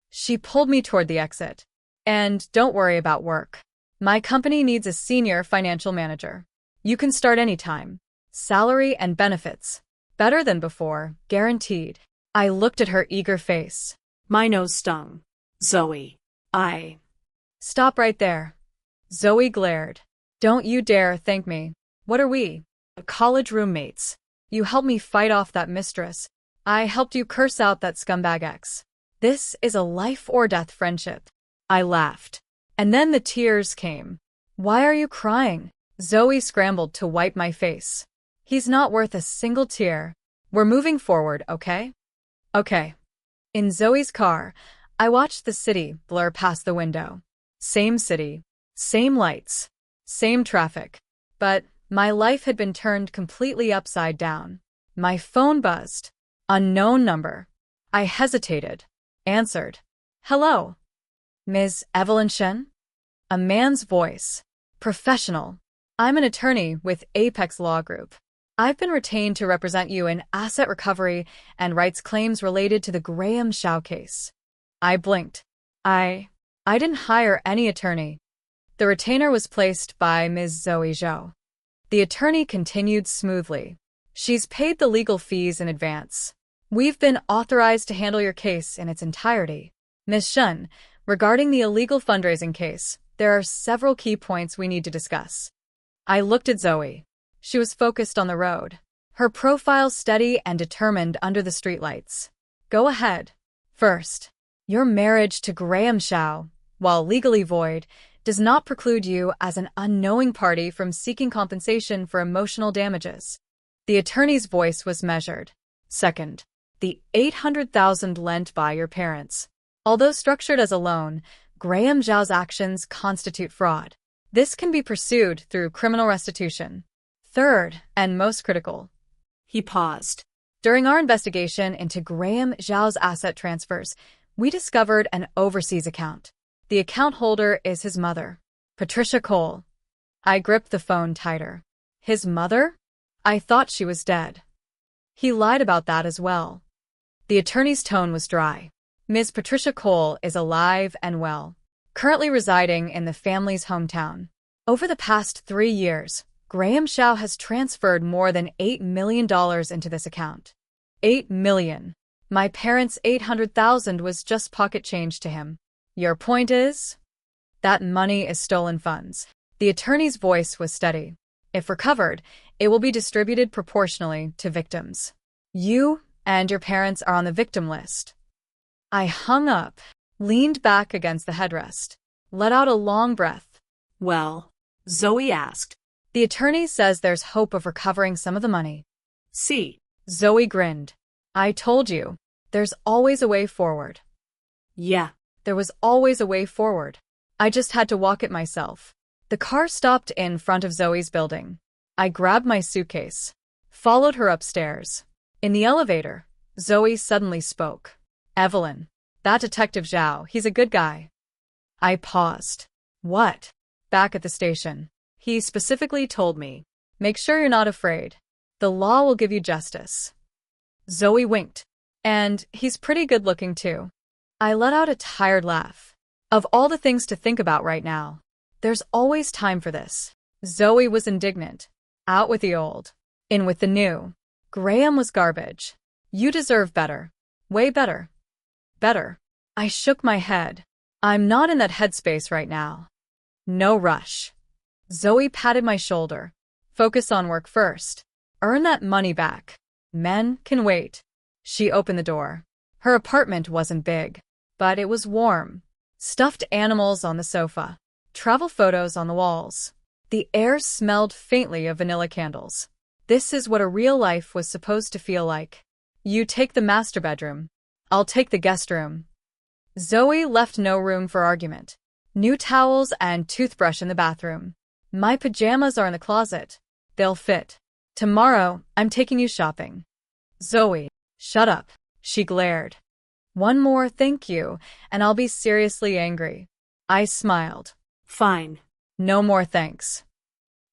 She pulled me toward the exit. And don't worry about work. My company needs a senior financial manager. You can start anytime. Salary and benefits. Better than before, guaranteed. I looked at her eager face. My nose stung. Zoe. Stop right there. Zoe glared. Don't you dare thank me. What are we? College roommates. You helped me fight off that mistress. I helped you curse out that scumbag ex. This is a life-or-death friendship. I laughed. And then the tears came. Why are you crying? Zoe scrambled to wipe my face. He's not worth a single tear. We're moving forward, okay? Okay. In Zoe's car, I watched the city blur past the window. Same city, same lights, same traffic. But my life had been turned completely upside down. My phone buzzed. Unknown number. I hesitated. Answered. Hello. Ms. Evelyn Shen? A man's voice. Professional. I'm an attorney with Apex Law Group. I've been retained to represent you in asset recovery and rights claims related to the Graham Zhao case. I blinked. I didn't hire any attorney. The retainer was placed by Ms. Zoe Zhou. The attorney continued smoothly. She's paid the legal fees in advance. We've been authorized to handle your case in its entirety. Ms. Shen, regarding the illegal fundraising case, there are several key points we need to discuss. I looked at Zoe. She was focused on the road. Her profile steady and determined under the streetlights. Go ahead. First, your marriage to Graham Zhao, while legally void, does not preclude you as an unknowing party from seeking compensation for emotional damages. The attorney's voice was measured. Second, the $800,000 lent by your parents. Although structured as a loan, Graham Zhao's actions constitute fraud. This can be pursued through criminal restitution. Third, and most critical. He paused. During our investigation into Graham Zhao's asset transfers, we discovered an overseas account. The account holder is his mother, Patricia Cole. I gripped the phone tighter. His mother? I thought she was dead. He lied about that as well. The attorney's tone was dry. Ms. Patricia Cole is alive and well, currently residing in the family's hometown. Over the past 3 years, Graham Zhao has transferred more than $8 million into this account. $8 million. My parents' $800,000 was just pocket change to him. Your point is? That money is stolen funds. The attorney's voice was steady. If recovered, it will be distributed proportionally to victims. You and your parents are on the victim list. I hung up, leaned back against the headrest, let out a long breath. Well, Zoe asked. The attorney says there's hope of recovering some of the money. See. Zoe grinned. I told you, there's always a way forward. Yeah. There was always a way forward. I just had to walk it myself. The car stopped in front of Zoe's building. I grabbed my suitcase, followed her upstairs. In the elevator, Zoe suddenly spoke. Evelyn, that Detective Zhao, he's a good guy. I paused. What? Back at the station. He specifically told me, make sure you're not afraid. The law will give you justice. Zoe winked. And he's pretty good looking too. I let out a tired laugh. Of all the things to think about right now, there's always time for this. Zoe was indignant. Out with the old, in with the new. Graham was garbage. You deserve better. Way better. Better. I shook my head. I'm not in that headspace right now. No rush. Zoe patted my shoulder. Focus on work first. Earn that money back. Men can wait. She opened the door. Her apartment wasn't big, but it was warm. Stuffed animals on the sofa. Travel photos on the walls. The air smelled faintly of vanilla candles. This is what a real life was supposed to feel like. You take the master bedroom. I'll take the guest room. Zoe left no room for argument. New towels and toothbrush in the bathroom. My pajamas are in the closet. They'll fit. Tomorrow, I'm taking you shopping. Zoe, shut up, she glared. One more thank you, and I'll be seriously angry. I smiled. Fine. No more thanks.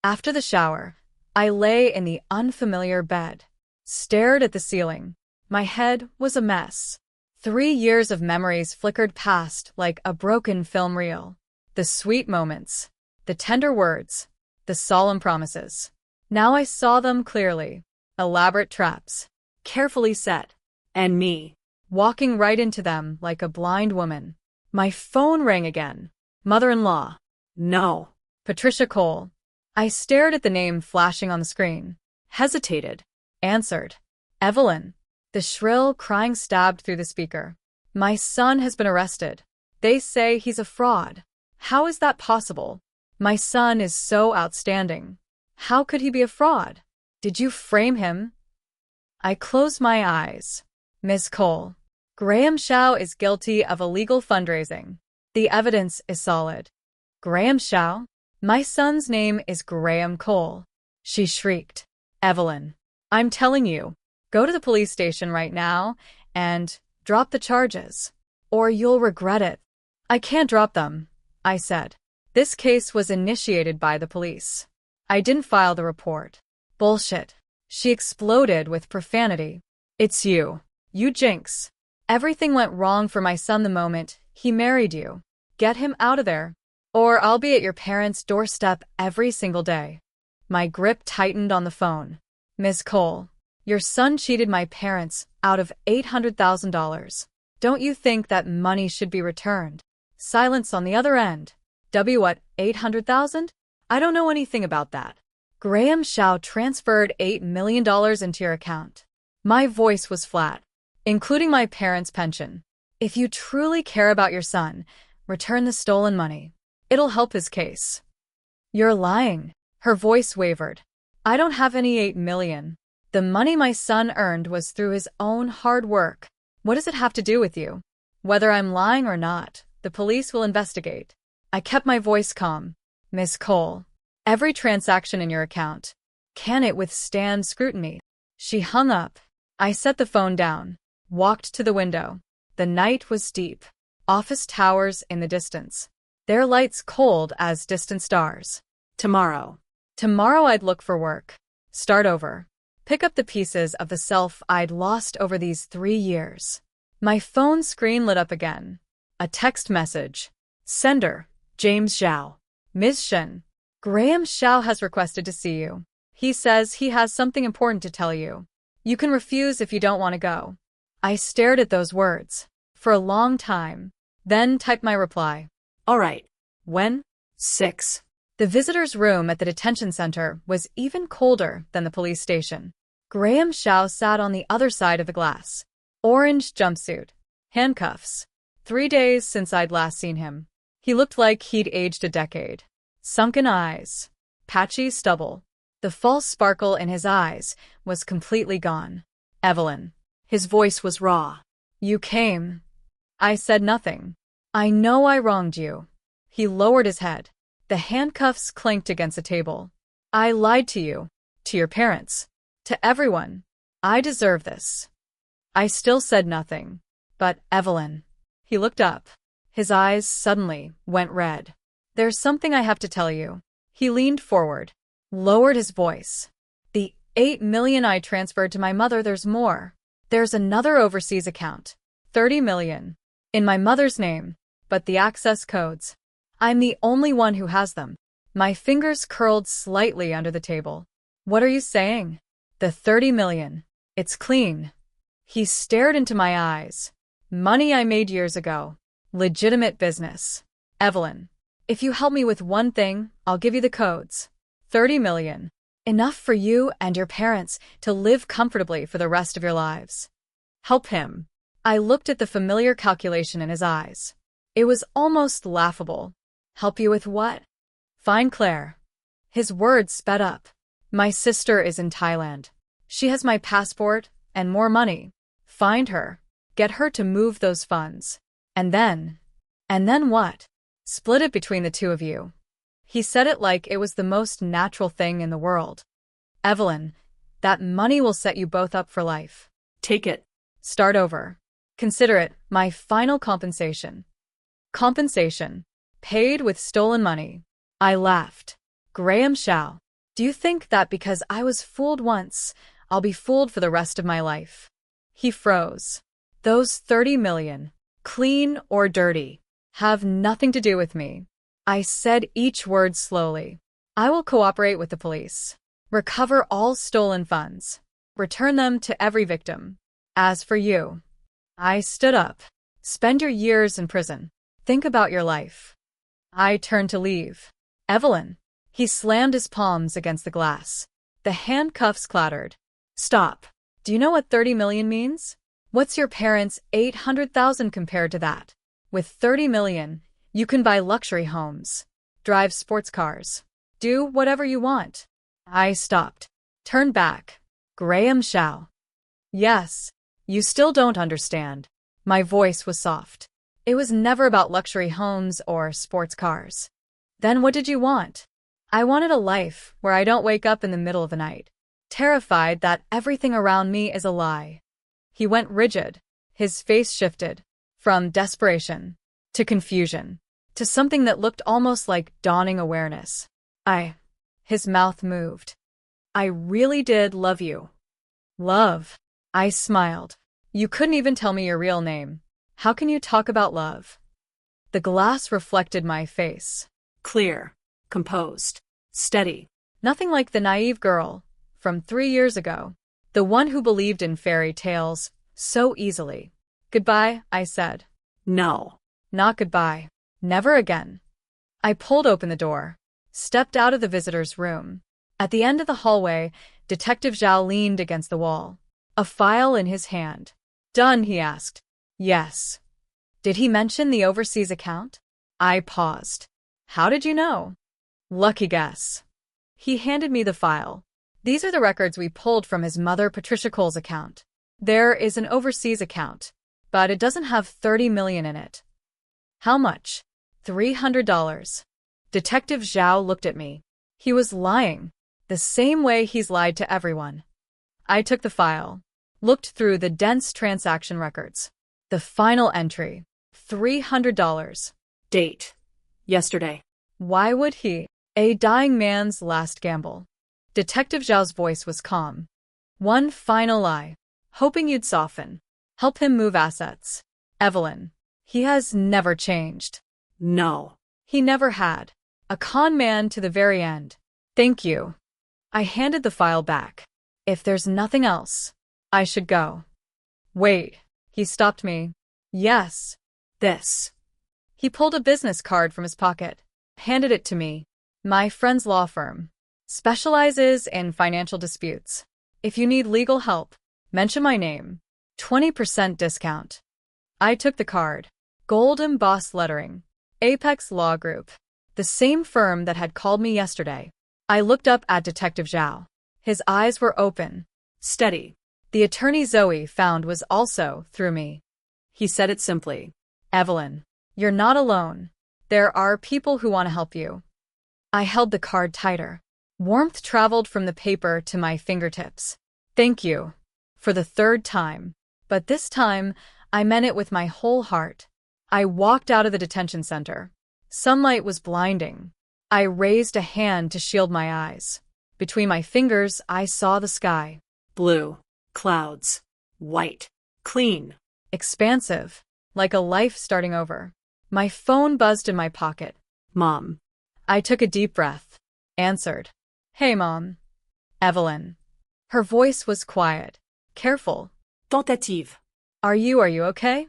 After the shower, I lay in the unfamiliar bed, stared at the ceiling. My head was a mess. 3 years of memories flickered past like a broken film reel. The sweet moments, the tender words, the solemn promises. Now I saw them clearly. Elaborate traps, carefully set. And me, walking right into them like a blind woman. My phone rang again. Mother-in-law. No. Patricia Cole. I stared at the name flashing on the screen. Hesitated. Answered. Evelyn. The shrill crying stabbed through the speaker. My son has been arrested. They say he's a fraud. How is that possible? My son is so outstanding. How could he be a fraud? Did you frame him? I closed my eyes. Miss Cole. Graham Zhao is guilty of illegal fundraising. The evidence is solid. Graham Zhao? My son's name is Graham Cole. She shrieked. Evelyn. I'm telling you, go to the police station right now and drop the charges, or you'll regret it. I can't drop them, I said. This case was initiated by the police. I didn't file the report. Bullshit. She exploded with profanity. It's you. You jinx. Everything went wrong for my son the moment he married you. Get him out of there, or I'll be at your parents' doorstep every single day. My grip tightened on the phone. Miss Cole, your son cheated my parents out of $800,000. Don't you think that money should be returned? Silence on the other end. What, 800,000? I don't know anything about that. Graham Zhao transferred $8 million into your account. My voice was flat, including my parents' pension. If you truly care about your son, return the stolen money. It'll help his case. You're lying. Her voice wavered. I don't have any $8 million. The money my son earned was through his own hard work. What does it have to do with you? Whether I'm lying or not, the police will investigate. I kept my voice calm. Miss Cole, every transaction in your account, can it withstand scrutiny? She hung up. I set the phone down, walked to the window. The night was deep. Office towers in the distance, their lights cold as distant stars. Tomorrow. Tomorrow I'd look for work. Start over. Pick up the pieces of the self I'd lost over these 3 years. My phone screen lit up again. A text message. Sender, James Zhao. Ms. Shen. Graham Zhao has requested to see you. He says he has something important to tell you. You can refuse if you don't want to go. I stared at those words for a long time, then typed my reply. All right. When? 6. The visitor's room at the detention center was even colder than the police station. Graham Zhao sat on the other side of the glass. Orange jumpsuit. Handcuffs. 3 days since I'd last seen him. He looked like he'd aged a decade. Sunken eyes. Patchy stubble. The false sparkle in his eyes was completely gone. Evelyn. His voice was raw. You came. I said nothing. I know I wronged you. He lowered his head. The handcuffs clinked against the table. I lied to you. To your parents. To everyone. I deserve this. I still said nothing. But, Evelyn. He looked up. His eyes suddenly went red. There's something I have to tell you. He leaned forward, lowered his voice. The $8 million I transferred to my mother, there's more. There's another overseas account. $30 million. In my mother's name. But the access codes. I'm the only one who has them. My fingers curled slightly under the table. What are you saying? The $30 million. It's clean. He stared into my eyes. Money I made years ago. Legitimate business. Evelyn, if you help me with one thing, I'll give you the codes. $30 million. Enough for you and your parents to live comfortably for the rest of your lives. Help him. I looked at the familiar calculation in his eyes. It was almost laughable. Help you with what? Find Claire. His words sped up. My sister is in Thailand. She has my passport and more money. Find her. Get her to move those funds. And then what? Split it between the two of you. He said it like it was the most natural thing in the world. Evelyn, that money will set you both up for life. Take it. Start over. Consider it my final compensation. Compensation. Paid with stolen money. I laughed. Graham Shao. Do you think that because I was fooled once, I'll be fooled for the rest of my life? He froze. Those $30 million, clean or dirty, have nothing to do with me. I said each word slowly. I will cooperate with the police. Recover all stolen funds. Return them to every victim. As for you, I stood up. Spend your years in prison. Think about your life. I turned to leave. Evelyn. He slammed his palms against the glass. The handcuffs clattered. Stop. Do you know what $30 million means? What's your parents' $800,000 compared to that? With $30 million, you can buy luxury homes, drive sports cars, do whatever you want. I stopped. Turned back. Graham Shao. Yes, you still don't understand. My voice was soft. It was never about luxury homes or sports cars. Then what did you want? I wanted a life where I don't wake up in the middle of the night, terrified that everything around me is a lie. He went rigid. His face shifted from desperation to confusion to something that looked almost like dawning awareness. His mouth moved. I really did love you. Love. I smiled. You couldn't even tell me your real name. How can you talk about love? The glass reflected my face. Clear. Composed. Steady. Nothing like the naive girl from 3 years ago. The one who believed in fairy tales so easily. Goodbye, I said. No. Not goodbye. Never again. I pulled open the door, stepped out of the visitor's room. At the end of the hallway, Detective Zhao leaned against the wall, a file in his hand. Done, he asked. Yes. Did he mention the overseas account? I paused. How did you know? Lucky guess. He handed me the file. These are the records we pulled from his mother Patricia Cole's account. There is an overseas account, but it doesn't have $30 million in it. How much? $300. Detective Zhao looked at me. He was lying, the same way he's lied to everyone. I took the file, looked through the dense transaction records. The final entry, $300. Date. Yesterday. Why would he? A dying man's last gamble. Detective Zhao's voice was calm. One final lie, hoping you'd soften. Help him move assets. Evelyn. He has never changed. No. He never had. A con man to the very end. Thank you. I handed the file back. If there's nothing else, I should go. Wait. He stopped me. Yes. This. He pulled a business card from his pocket, handed it to me. My friend's law firm specializes in financial disputes. If you need legal help, mention my name. 20% discount. I took the card. Gold embossed lettering. Apex Law Group. The same firm that had called me yesterday. I looked up at Detective Zhao. His eyes were open. Steady. The attorney Zoe found was also through me. He said it simply. Evelyn, you're not alone. There are people who want to help you. I held the card tighter. Warmth traveled from the paper to my fingertips. Thank you. For the third time. But this time, I meant it with my whole heart. I walked out of the detention center. Sunlight was blinding. I raised a hand to shield my eyes. Between my fingers, I saw the sky. Blue. Clouds. White. Clean. Expansive. Like a life starting over. My phone buzzed in my pocket. Mom. I took a deep breath. Answered. Hey, Mom. Evelyn. Her voice was quiet. Careful. Tentative. Are you okay?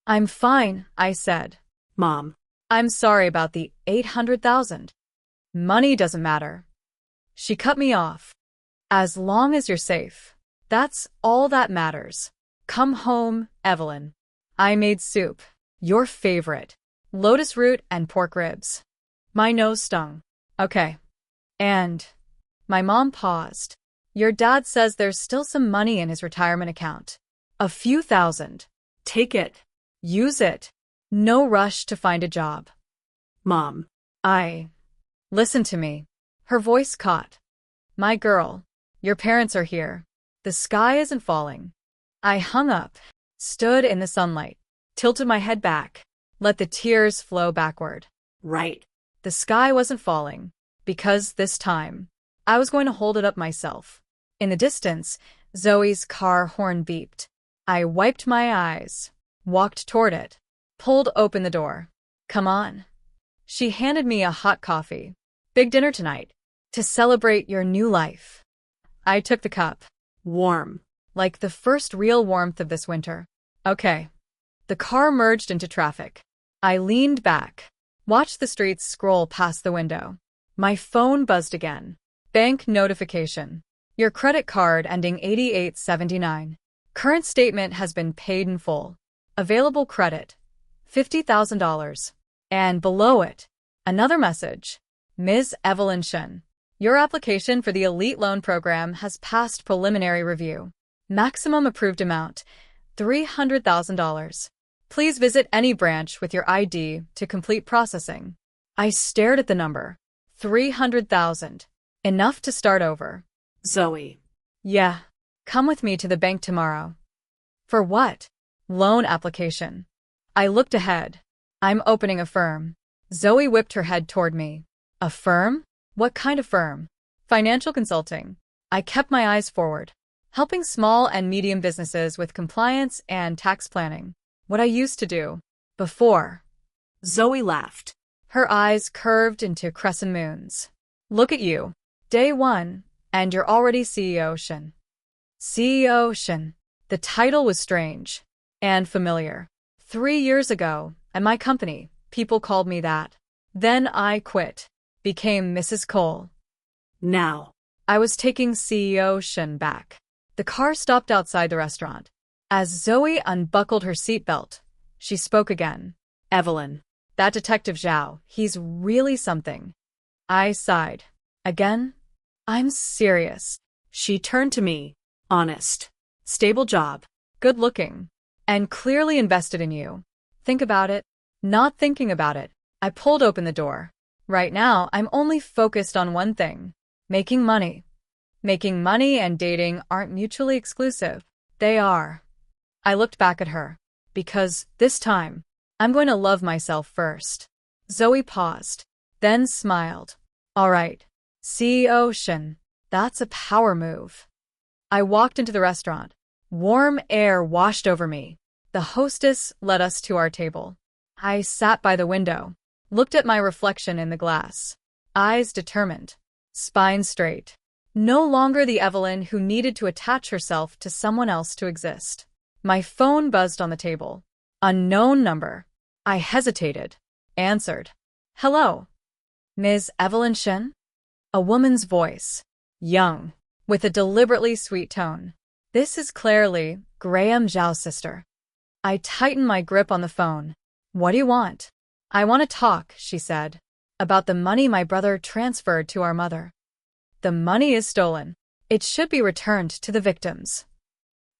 I'm fine, I said. Mom. I'm sorry about the 800,000. Money doesn't matter. She cut me off. As long as you're safe. That's all that matters. Come home, Evelyn. I made soup. Your favorite. Lotus root and pork ribs. My nose stung. Okay. And my mom paused. Your dad says there's still some money in his retirement account. A few thousand. Take it. Use it. No rush to find a job. Mom. Listen to me. Her voice caught. My girl, your parents are here. The sky isn't falling. I hung up, stood in the sunlight, tilted my head back, let the tears flow backward. Right. The sky wasn't falling, because this time, I was going to hold it up myself. In the distance, Zoe's car horn beeped. I wiped my eyes, walked toward it, pulled open the door. Come on. She handed me a hot coffee. Big dinner tonight. To celebrate your new life. I took the cup. Warm. Like the first real warmth of this winter. Okay. The car merged into traffic. I leaned back, watched the streets scroll past the window. My phone buzzed again. Bank notification. Your credit card ending 8879. Current statement has been paid in full. Available credit. $50,000. And below it, another message. Ms. Evelyn Shen. Your application for the Elite Loan Program has passed preliminary review. Maximum approved amount, $300,000. Please visit any branch with your ID to complete processing. I stared at the number. 300,000. Enough to start over. Zoe. Yeah. Come with me to the bank tomorrow. For what? Loan application. I looked ahead. I'm opening a firm. Zoe whipped her head toward me. A firm? What kind of firm? Financial consulting. I kept my eyes forward. Helping small and medium businesses with compliance and tax planning. What I used to do. Before. Zoe laughed. Her eyes curved into crescent moons. Look at you. Day one, and you're already CEO Shen. CEO Shen. The title was strange. And familiar. 3 years ago, at my company, people called me that. Then I quit. Became Mrs. Cole. Now. I was taking CEO Shen back. The car stopped outside the restaurant. As Zoe unbuckled her seatbelt, she spoke again. Evelyn. That Detective Zhao, he's really something. I sighed. Again? I'm serious. She turned to me. Honest. Stable job. Good looking. And clearly invested in you. Think about it. Not thinking about it. I pulled open the door. Right now, I'm only focused on one thing. Making money. Making money and dating aren't mutually exclusive. They are. I looked back at her. Because, this time, I'm going to love myself first. Zoe paused, then smiled. All right. CEO Shen. That's a power move. I walked into the restaurant. Warm air washed over me. The hostess led us to our table. I sat by the window. Looked at my reflection in the glass. Eyes determined. Spine straight. No longer the Evelyn who needed to attach herself to someone else to exist. My phone buzzed on the table. Unknown number. I hesitated. Answered. Hello. Ms. Evelyn Shen? A woman's voice. Young. With a deliberately sweet tone. This is clearly Graham Zhao's sister. I tightened my grip on the phone. What do you want? I want to talk, she said, about the money my brother transferred to our mother. The money is stolen. It should be returned to the victims.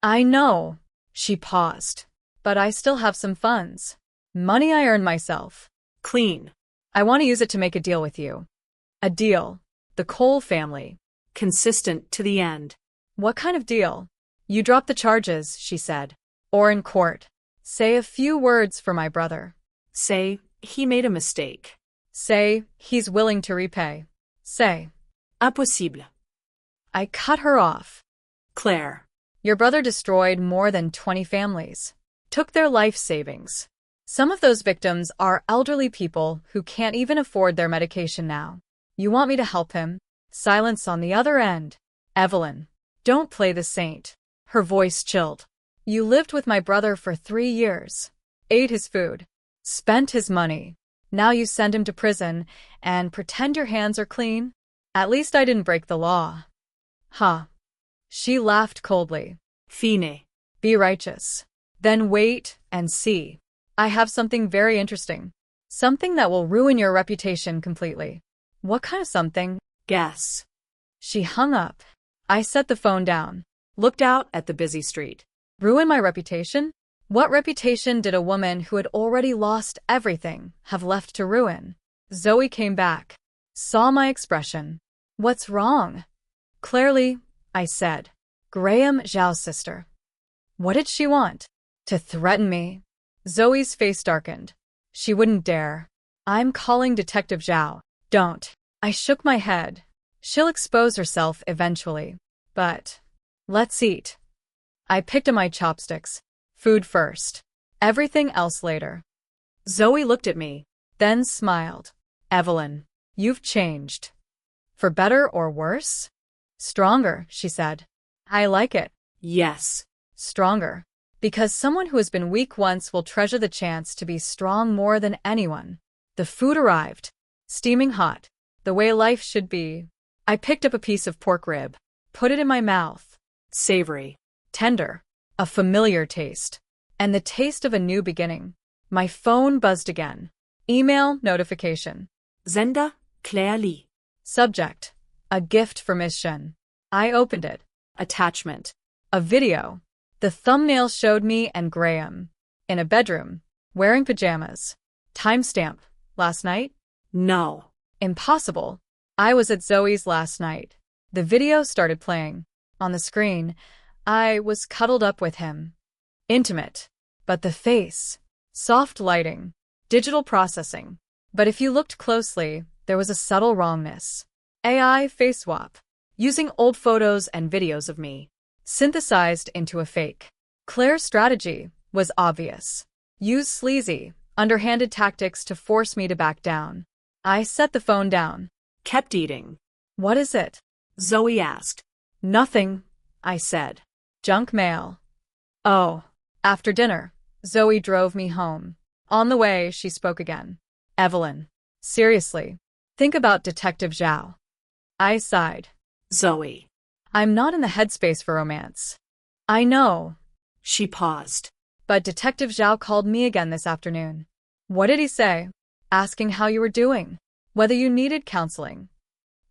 I know. She paused. But I still have some funds. Money I earned myself. Clean. I want to use it to make a deal with you. A deal. The Cole family. Consistent to the end. What kind of deal? You drop the charges, she said. Or in court. Say a few words for my brother. Say, he made a mistake. Say, he's willing to repay. Say. Impossible. I cut her off. Claire. Your brother destroyed more than 20 families. Took their life savings. Some of those victims are elderly people who can't even afford their medication now. You want me to help him? Silence on the other end. Evelyn. Don't play the saint. Her voice chilled. You lived with my brother for 3 years. Ate his food. Spent his money. Now you send him to prison and pretend your hands are clean? At least I didn't break the law. Huh. She laughed coldly. Fine. Be righteous. Then wait and see. I have something very interesting. Something that will ruin your reputation completely. What kind of something? Guess. She hung up. I set the phone down. Looked out at the busy street. Ruin my reputation? What reputation did a woman who had already lost everything have left to ruin? Zoe came back. Saw my expression. What's wrong? Clearly, I said. Graham Zhao's sister. What did she want? To threaten me? Zoe's face darkened. She wouldn't dare. I'm calling Detective Zhao. Don't. I shook my head. She'll expose herself eventually. But let's eat. I picked up my chopsticks. Food first. Everything else later. Zoe looked at me. Then smiled. Evelyn, you've changed. For better or worse? Stronger, she said. I like it. Yes. Stronger. Because someone who has been weak once will treasure the chance to be strong more than anyone. The food arrived. Steaming hot. The way life should be. I picked up a piece of pork rib. Put it in my mouth. Savory. Tender. A familiar taste. And the taste of a new beginning. My phone buzzed again. Email notification. Sender, Claire Lee. Subject. A gift for Miss Shen. I opened it. Attachment. A video. The thumbnail showed me and Graham. In a bedroom. Wearing pajamas. Timestamp. Last night? No. Impossible. I was at Zoe's last night. The video started playing. On the screen, I was cuddled up with him. Intimate. But the face. Soft lighting. Digital processing. But if you looked closely, there was a subtle wrongness. AI face swap. Using old photos and videos of me. Synthesized into a fake. Claire's strategy was obvious. Use sleazy, underhanded tactics to force me to back down. I set the phone down. Kept eating. What is it? Zoe asked. Nothing, I said. Junk mail. Oh. After dinner, Zoe drove me home. On the way, she spoke again. Evelyn. Seriously. Think about Detective Zhao. I sighed. Zoe. I'm not in the headspace for romance. I know. She paused. But Detective Zhao called me again this afternoon. What did he say? Asking how you were doing. Whether you needed counseling.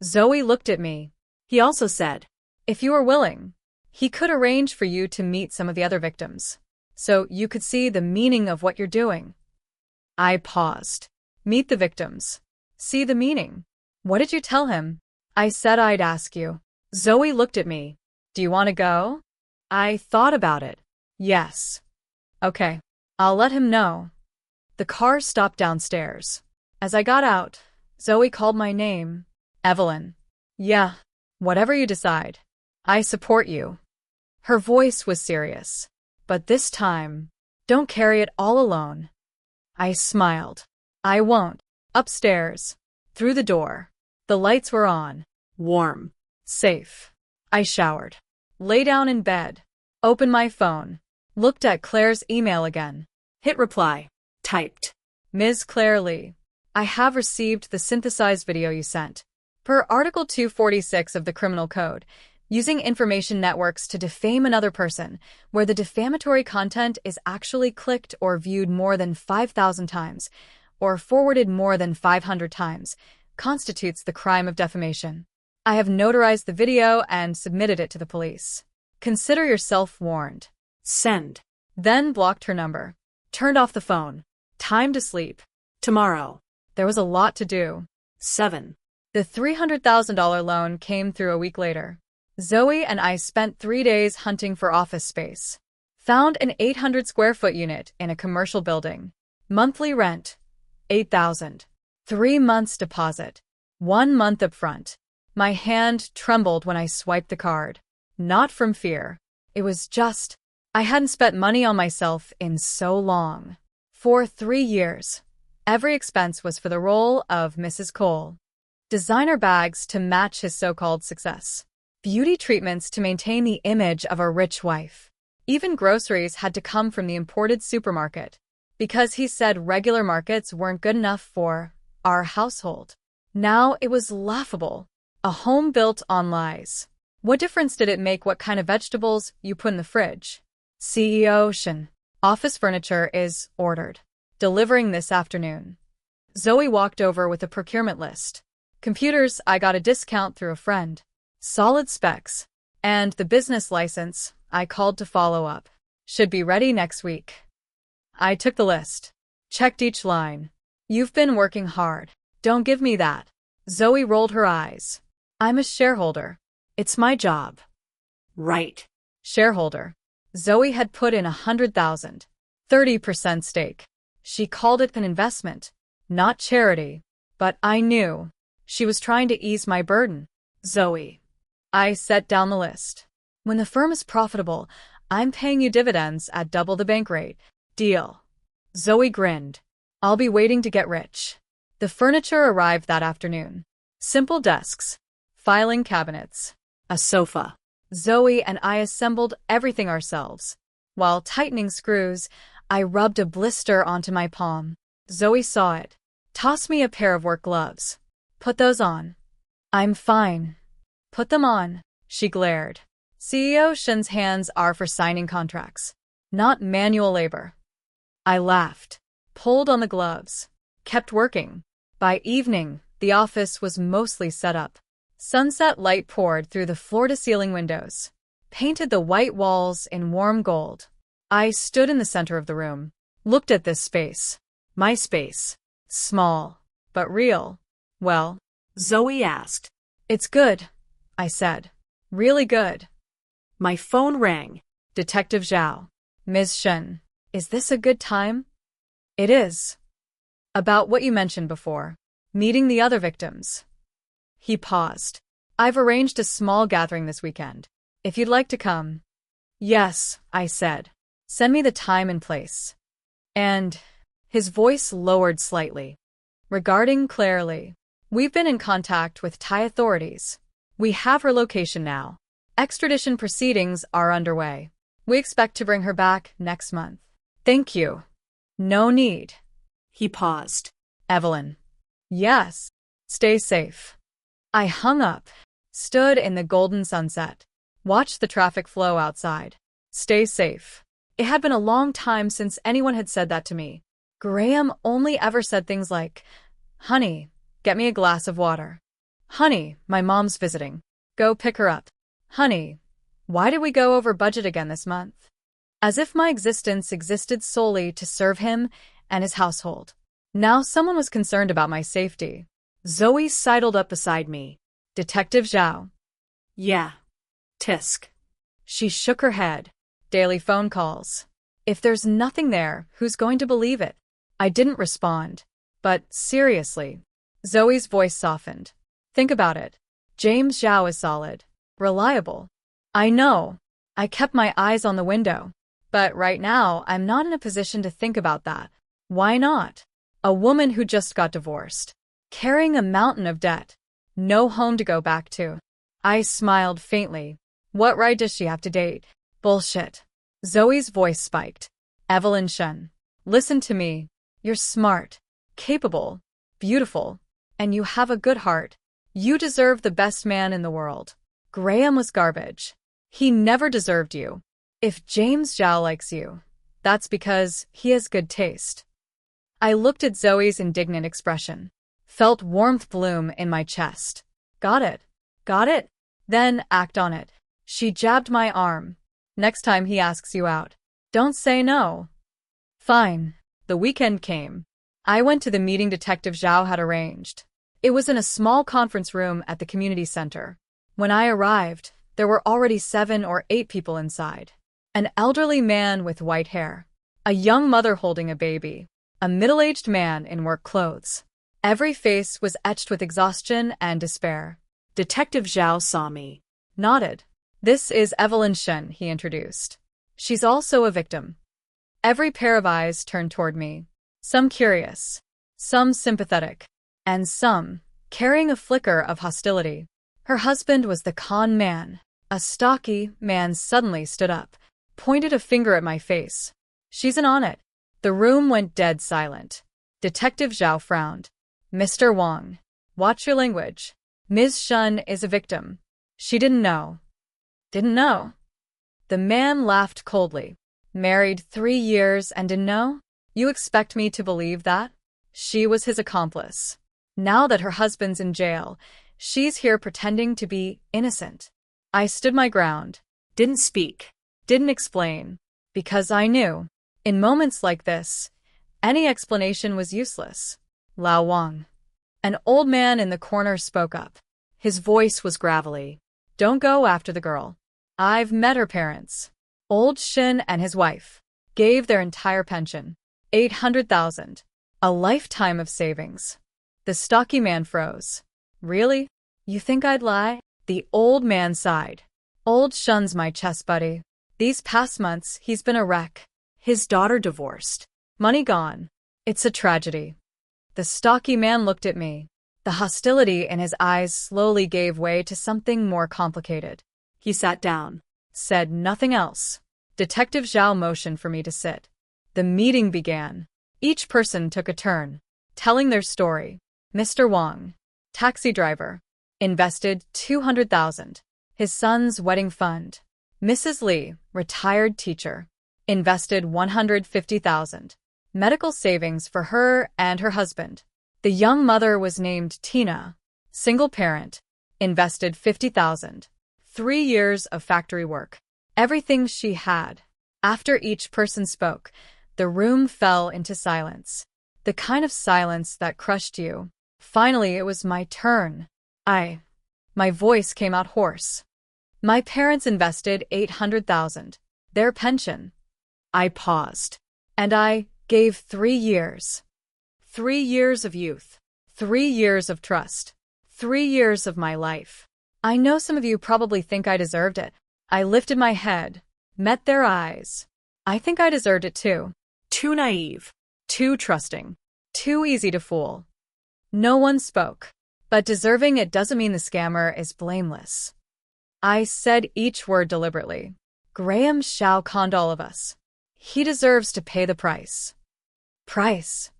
Zoe looked at me. He also said, if you were willing, he could arrange for you to meet some of the other victims. So you could see the meaning of what you're doing. I paused. Meet the victims. See the meaning. What did you tell him? I said I'd ask you. Zoe looked at me. Do you want to go? I thought about it. Yes. Okay. I'll let him know. The car stopped downstairs. As I got out, Zoe called my name. Evelyn. Yeah. Whatever you decide. I support you. Her voice was serious. But this time, don't carry it all alone. I smiled. I won't. Upstairs. Through the door. The lights were on. Warm. Safe. I showered. Lay down in bed. Opened my phone. Looked at Claire's email again. Hit reply. Typed. Ms. Claire Lee. I have received the synthesized video you sent. Per Article 246 of the Criminal Code, using information networks to defame another person, where the defamatory content is actually clicked or viewed more than 5,000 times, or forwarded more than 500 times, constitutes the crime of defamation. I have notarized the video and submitted it to the police. Consider yourself warned. Send. Then blocked her number. Turned off the phone. Time to sleep. Tomorrow. There was a lot to do. 7. The $300,000 loan came through a week later. Zoe and I spent 3 days hunting for office space. Found an 800 square foot unit in a commercial building. Monthly rent, $8,000. 3 months deposit. 1 month upfront. My hand trembled when I swiped the card. Not from fear. It was just, I hadn't spent money on myself in so long. For 3 years. Every expense was for the role of Mrs. Cole. Designer bags to match his so-called success. Beauty treatments to maintain the image of a rich wife. Even groceries had to come from the imported supermarket, because he said regular markets weren't good enough for our household. Now it was laughable. A home built on lies. What difference did it make what kind of vegetables you put in the fridge? CEO Shin. Office furniture is ordered. Delivering this afternoon. Zoe walked over with a procurement list. Computers, I got a discount through a friend. Solid specs. And the business license, I called to follow up. Should be ready next week. I took the list. Checked each line. You've been working hard. Don't give me that. Zoe rolled her eyes. I'm a shareholder. It's my job. Right. Shareholder. Zoe had put in 100,000. 30% stake. She called it an investment, not charity. But I knew. She was trying to ease my burden. Zoe. I set down the list. When the firm is profitable, I'm paying you dividends at double the bank rate. Deal. Zoe grinned. I'll be waiting to get rich. The furniture arrived that afternoon. Simple desks. Filing cabinets. A sofa. Zoe and I assembled everything ourselves. While tightening screws, I rubbed a blister onto my palm. Zoe saw it. Toss me a pair of work gloves. Put those on. I'm fine. Put them on, she glared. CEO Shin's hands are for signing contracts, not manual labor. I laughed, pulled on the gloves, kept working. By evening, the office was mostly set up. Sunset light poured through the floor-to-ceiling windows, painted the white walls in warm gold. I stood in the center of the room, looked at this space. My space. Small, but real. Well, Zoe asked. It's good, I said. Really good. My phone rang. Detective Zhao. Ms. Shen, is this a good time? It is. About what you mentioned before, meeting the other victims. He paused. I've arranged a small gathering this weekend. If you'd like to come. Yes, I said. Send me the time and place. And his voice lowered slightly. Regarding Claire Lee, we've been in contact with Thai authorities. We have her location now. Extradition proceedings are underway. We expect to bring her back next month. Thank you. No need. He paused. Evelyn. Yes. Stay safe. I hung up, stood in the golden sunset, watched the traffic flow outside. Stay safe. It had been a long time since anyone had said that to me. Graham only ever said things like, Honey, get me a glass of water. Honey, my mom's visiting. Go pick her up. Honey, why did we go over budget again this month? As if my existence existed solely to serve him and his household. Now someone was concerned about my safety. Zoe sidled up beside me. Detective Zhao. Yeah. Tisk. She shook her head. Daily phone calls. If there's nothing there, who's going to believe it? I didn't respond. But seriously. Zoe's voice softened. Think about it. James Zhao is solid. Reliable. I know. I kept my eyes on the window. But right now, I'm not in a position to think about that. Why not? A woman who just got divorced. Carrying a mountain of debt. No home to go back to. I smiled faintly. What right does she have to date? Bullshit. Zoe's voice spiked. Evelyn Shen. Listen to me. You're smart, capable, beautiful, and you have a good heart. You deserve the best man in the world. Graham was garbage. He never deserved you. If James Zhao likes you, that's because he has good taste. I looked at Zoe's indignant expression, felt warmth bloom in my chest. Got it. Got it? Then act on it. She jabbed my arm. Next time he asks you out, don't say no. Fine. The weekend came. I went to the meeting Detective Zhao had arranged. It was in a small conference room at the community center. When I arrived, there were already 7 or 8 people inside. An elderly man with white hair, a young mother holding a baby, a middle-aged man in work clothes. Every face was etched with exhaustion and despair. Detective Zhao saw me. Nodded. This is Evelyn Shen, he introduced. She's also a victim. Every pair of eyes turned toward me. Some curious, some sympathetic, and some carrying a flicker of hostility. Her husband was the con man. A stocky man suddenly stood up, pointed a finger at my face. She's in on it. The room went dead silent. Detective Zhao frowned. Mr. Wang, watch your language. Ms. Shen is a victim. She didn't know. Didn't know? The man laughed coldly. Married 3 years and didn't know? You expect me to believe that? She was his accomplice. Now that her husband's in jail, she's here pretending to be innocent. I stood my ground. Didn't speak. Didn't explain. Because I knew. In moments like this, any explanation was useless. Lao Wang. An old man in the corner spoke up. His voice was gravelly. Don't go after the girl. I've met her parents. Old Shin and his wife gave their entire pension. 800,000. A lifetime of savings. The stocky man froze. Really? You think I'd lie? The old man sighed. Old Shun's my chess buddy. These past months, he's been a wreck. His daughter divorced. Money gone. It's a tragedy. The stocky man looked at me. The hostility in his eyes slowly gave way to something more complicated. He sat down. Said nothing else. Detective Zhao motioned for me to sit. The meeting began. Each person took a turn, telling their story. Mr. Wang, taxi driver, invested 200,000. His son's wedding fund. Mrs. Li, retired teacher, invested 150,000. Medical savings for her and her husband. The young mother was named Tina, single parent, invested 50,000. 3 years of factory work. Everything she had. After each person spoke, the room fell into silence. The kind of silence that crushed you. Finally, it was my turn. My voice came out hoarse. My parents invested 800,000. Their pension. I paused. And I gave 3 years. 3 years of youth. 3 years of trust. 3 years of my life. I know some of you probably think I deserved it. I lifted my head, met their eyes. I think I deserved it too. Too naive. Too trusting. Too easy to fool. No one spoke. But deserving it doesn't mean the scammer is blameless. I said each word deliberately. Graham Zhao conned all of us. He deserves to pay the price. Price?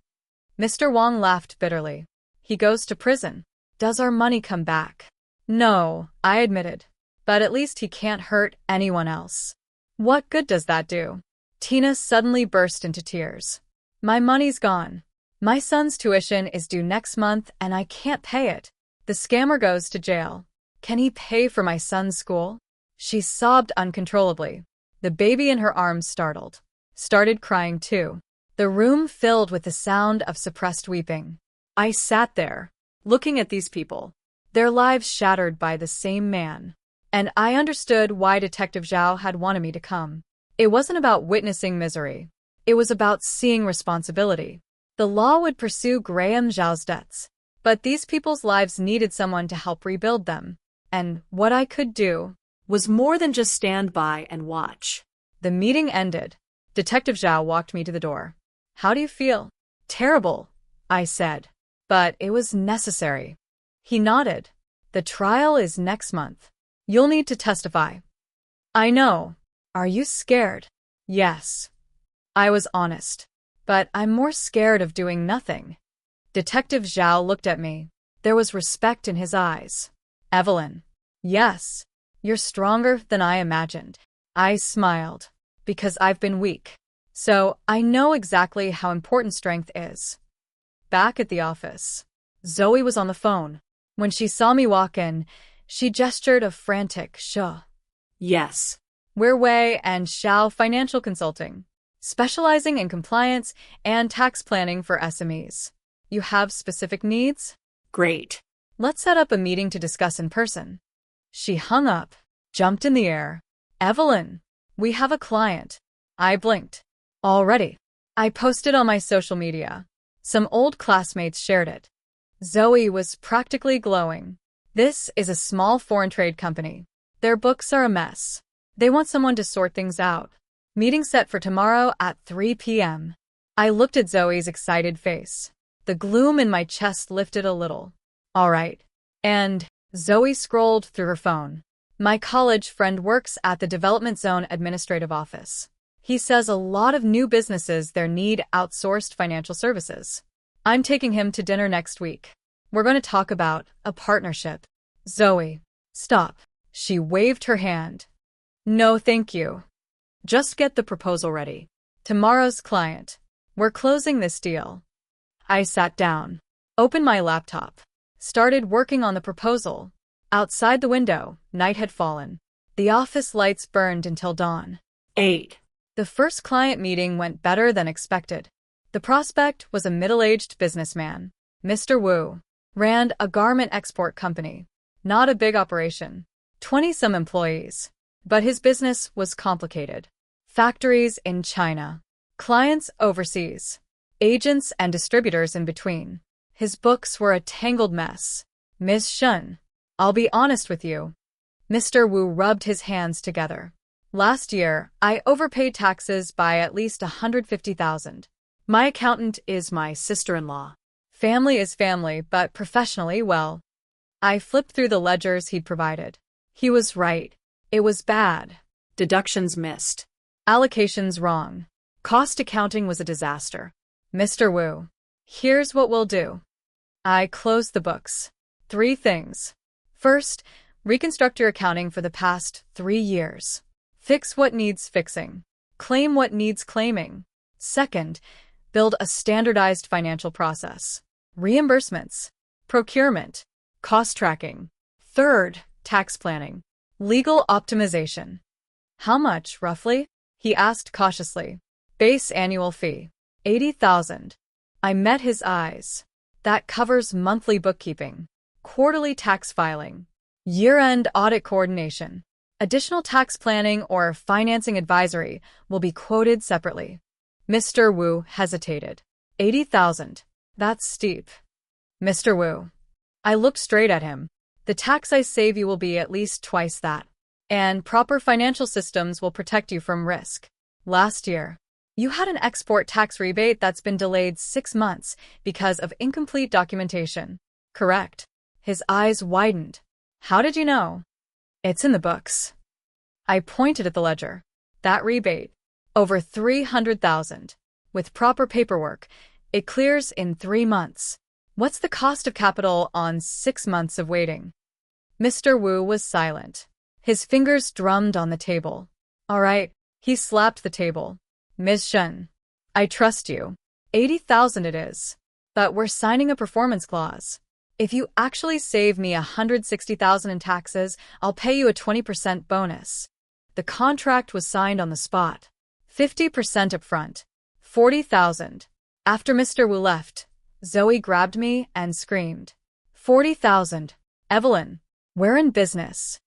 Mr. Wang laughed bitterly. He goes to prison. Does our money come back? No, I admitted. But at least he can't hurt anyone else. What good does that do? Tina suddenly burst into tears. My money's gone. My son's tuition is due next month and I can't pay it. The scammer goes to jail. Can he pay for my son's school? She sobbed uncontrollably. The baby in her arms started crying too. The room filled with the sound of suppressed weeping. I sat there, looking at these people, their lives shattered by the same man. And I understood why Detective Zhao had wanted me to come. It wasn't about witnessing misery. It was about seeing responsibility. The law would pursue Graham Zhao's debts, but these people's lives needed someone to help rebuild them. And what I could do was more than just stand by and watch. The meeting ended. Detective Zhao walked me to the door. How do you feel? Terrible, I said. But it was necessary. He nodded. The trial is next month. You'll need to testify. I know. Are you scared? Yes. I was honest. But I'm more scared of doing nothing. Detective Zhao looked at me. There was respect in his eyes. Evelyn. Yes. You're stronger than I imagined. I smiled. Because I've been weak. So, I know exactly how important strength is. Back at the office, Zoe was on the phone. When she saw me walk in, she gestured a frantic "sure." Yes. We're Wei and Xiao Financial Consulting, specializing in compliance and tax planning for SMEs. You have specific needs? Great. Let's set up a meeting to discuss in person. She hung up, jumped in the air. Evelyn, we have a client. I blinked. Already. I posted on my social media. Some old classmates shared it. Zoe was practically glowing. This is a small foreign trade company. Their books are a mess. They want someone to sort things out. Meeting set for tomorrow at 3 p.m. I looked at Zoe's excited face. The gloom in my chest lifted a little. All right. And Zoe scrolled through her phone. My college friend works at the Development Zone Administrative Office. He says a lot of new businesses there need outsourced financial services. I'm taking him to dinner next week. We're going to talk about a partnership. Zoe, stop. She waved her hand. No, thank you. Just get the proposal ready. Tomorrow's client. We're closing this deal. I sat down, opened my laptop, started working on the proposal. Outside the window, night had fallen. The office lights burned until dawn. 8. The first client meeting went better than expected. The prospect was a middle-aged businessman. Mr. Wu ran a garment export company. Not a big operation. 20-some employees. But his business was complicated. Factories in China. Clients overseas. Agents and distributors in between. His books were a tangled mess. Ms. Shun, I'll be honest with you. Mr. Wu rubbed his hands together. Last year, I overpaid taxes by at least $150,000. My accountant is my sister-in-law. Family is family, but professionally, well. I flipped through the ledgers he'd provided. He was right. It was bad. Deductions missed. Allocations wrong. Cost accounting was a disaster. Mr. Wu, here's what we'll do. I closed the books. 3 things. First, reconstruct your accounting for the past 3 years. Fix what needs fixing. Claim what needs claiming. Second, build a standardized financial process. Reimbursements. Procurement. Cost tracking. Third, tax planning. Legal optimization. How much, roughly? He asked cautiously. Base annual fee. $80,000. I met his eyes. That covers monthly bookkeeping, quarterly tax filing, year-end audit coordination. Additional tax planning or financing advisory will be quoted separately. Mr. Wu hesitated. $80,000. That's steep. Mr. Wu. I looked straight at him. The tax I save you will be at least twice that. And proper financial systems will protect you from risk. Last year, you had an export tax rebate that's been delayed 6 months because of incomplete documentation. Correct. His eyes widened. How did you know? It's in the books. I pointed at the ledger. That rebate, over $300,000. With proper paperwork, it clears in 3 months. What's the cost of capital on 6 months of waiting? Mr. Wu was silent. His fingers drummed on the table. All right, he slapped the table. Ms. Shen, I trust you. $80,000 it is. But we're signing a performance clause. If you actually save me $160,000 in taxes, I'll pay you a 20% bonus. The contract was signed on the spot. 50% upfront. $40,000. After Mr. Wu left, Zoe grabbed me and screamed. $40,000. Evelyn, we're in business.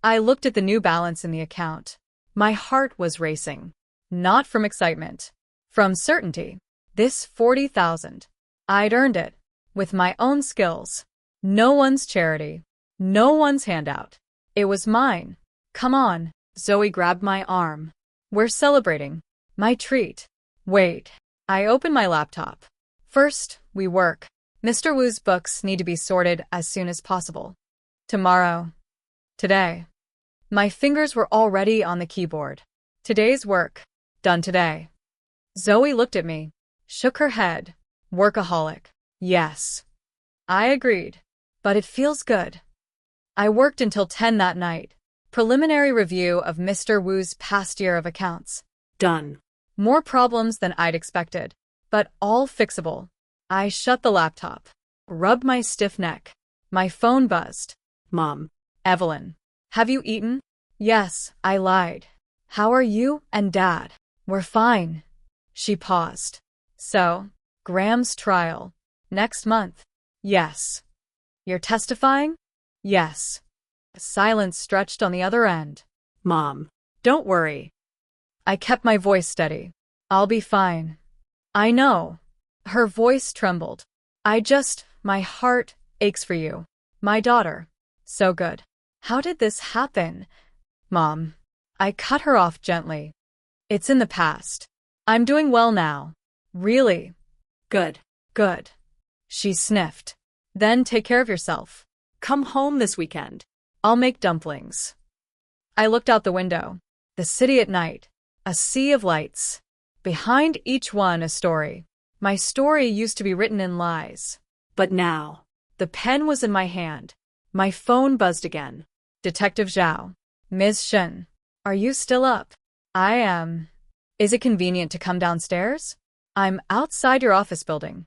I looked at the new balance in the account. My heart was racing. Not from excitement. From certainty. This $40,000. I'd earned it. With my own skills. No one's charity. No one's handout. It was mine. Come on. Zoe grabbed my arm. We're celebrating. My treat. Wait. I opened my laptop. First, we work. Mr. Wu's books need to be sorted as soon as possible. Tomorrow. Today. My fingers were already on the keyboard. Today's work. Done today. Zoe looked at me. Shook her head. Workaholic. Yes. I agreed. But it feels good. I worked until 10 that night. Preliminary review of Mr. Wu's past year of accounts. Done. More problems than I'd expected, but all fixable. I shut the laptop, rubbed my stiff neck. My phone buzzed. Mom. Evelyn. Have you eaten? Yes, I lied. How are you and Dad? We're fine. She paused. So, Graham's trial. Next month. Yes. You're testifying? Yes. Silence stretched on the other end. Mom. Don't worry. I kept my voice steady. I'll be fine. I know. Her voice trembled. My heart aches for you. My daughter. So good. How did this happen? Mom. I cut her off gently. It's in the past. I'm doing well now. Really? Good. Good. She sniffed. Then take care of yourself. Come home this weekend. I'll make dumplings. I looked out the window. The city at night. A sea of lights. Behind each one a story. My story used to be written in lies. But now. The pen was in my hand. My phone buzzed again. Detective Zhao. Ms. Shen. Are you still up? I am. Is it convenient to come downstairs? I'm outside your office building.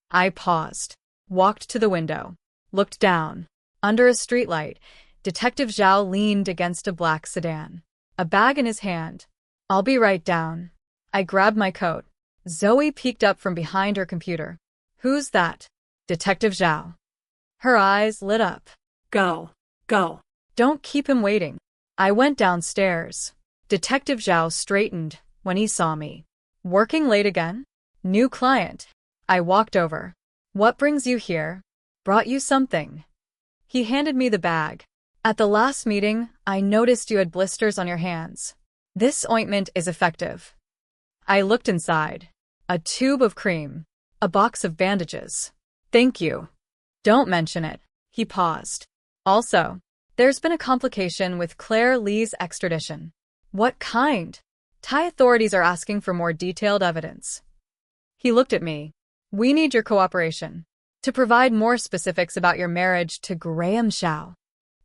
I paused, walked to the window, looked down. Under a streetlight, Detective Zhao leaned against a black sedan, a bag in his hand. I'll be right down. I grabbed my coat. Zoe peeked up from behind her computer. Who's that? Detective Zhao. Her eyes lit up. Go. Go. Don't keep him waiting. I went downstairs. Detective Zhao straightened when he saw me. Working late again? New client. I walked over. What brings you here? Brought you something. He handed me the bag. At the last meeting, I noticed you had blisters on your hands. This ointment is effective. I looked inside. A tube of cream. A box of bandages. Thank you. Don't mention it. He paused. Also, there's been a complication with Claire Lee's extradition. What kind? Thai authorities are asking for more detailed evidence. He looked at me. We need your cooperation to provide more specifics about your marriage to Graham Shao.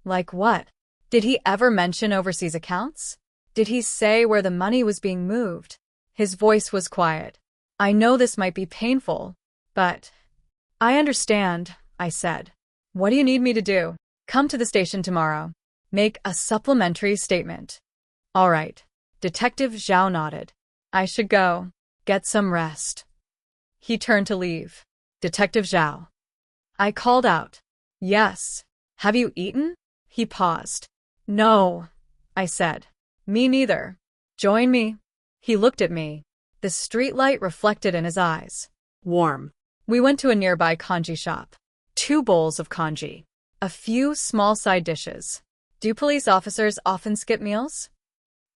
Like what? Did he ever mention overseas accounts? Did he say where the money was being moved? His voice was quiet. I know this might be painful, but I understand, I said. What do you need me to do? Come to the station tomorrow. Make a supplementary statement. All right. Detective Zhao nodded. I should go. Get some rest. He turned to leave. Detective Zhao. I called out. Yes. Have you eaten? He paused. No, I said. Me neither. Join me. He looked at me. The streetlight reflected in his eyes. Warm. We went to a nearby congee shop. 2 bowls of congee. A few small side dishes. Do police officers often skip meals?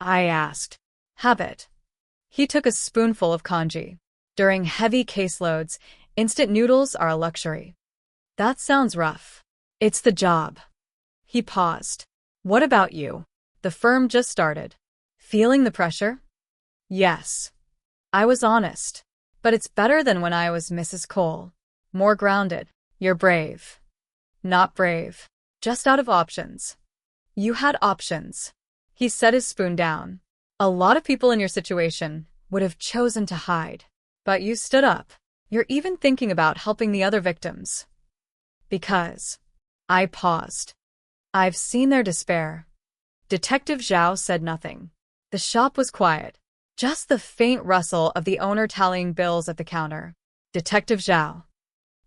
I asked. Habit. He took a spoonful of congee. During heavy caseloads, instant noodles are a luxury. That sounds rough. It's the job. He paused. What about you? The firm just started. Feeling the pressure? Yes. I was honest. But it's better than when I was Mrs. Cole. More grounded. You're brave. Not brave. Just out of options. You had options. He set his spoon down. A lot of people in your situation would have chosen to hide. But you stood up. You're even thinking about helping the other victims. Because. I paused. I've seen their despair. Detective Zhao said nothing. The shop was quiet. Just the faint rustle of the owner tallying bills at the counter. Detective Zhao.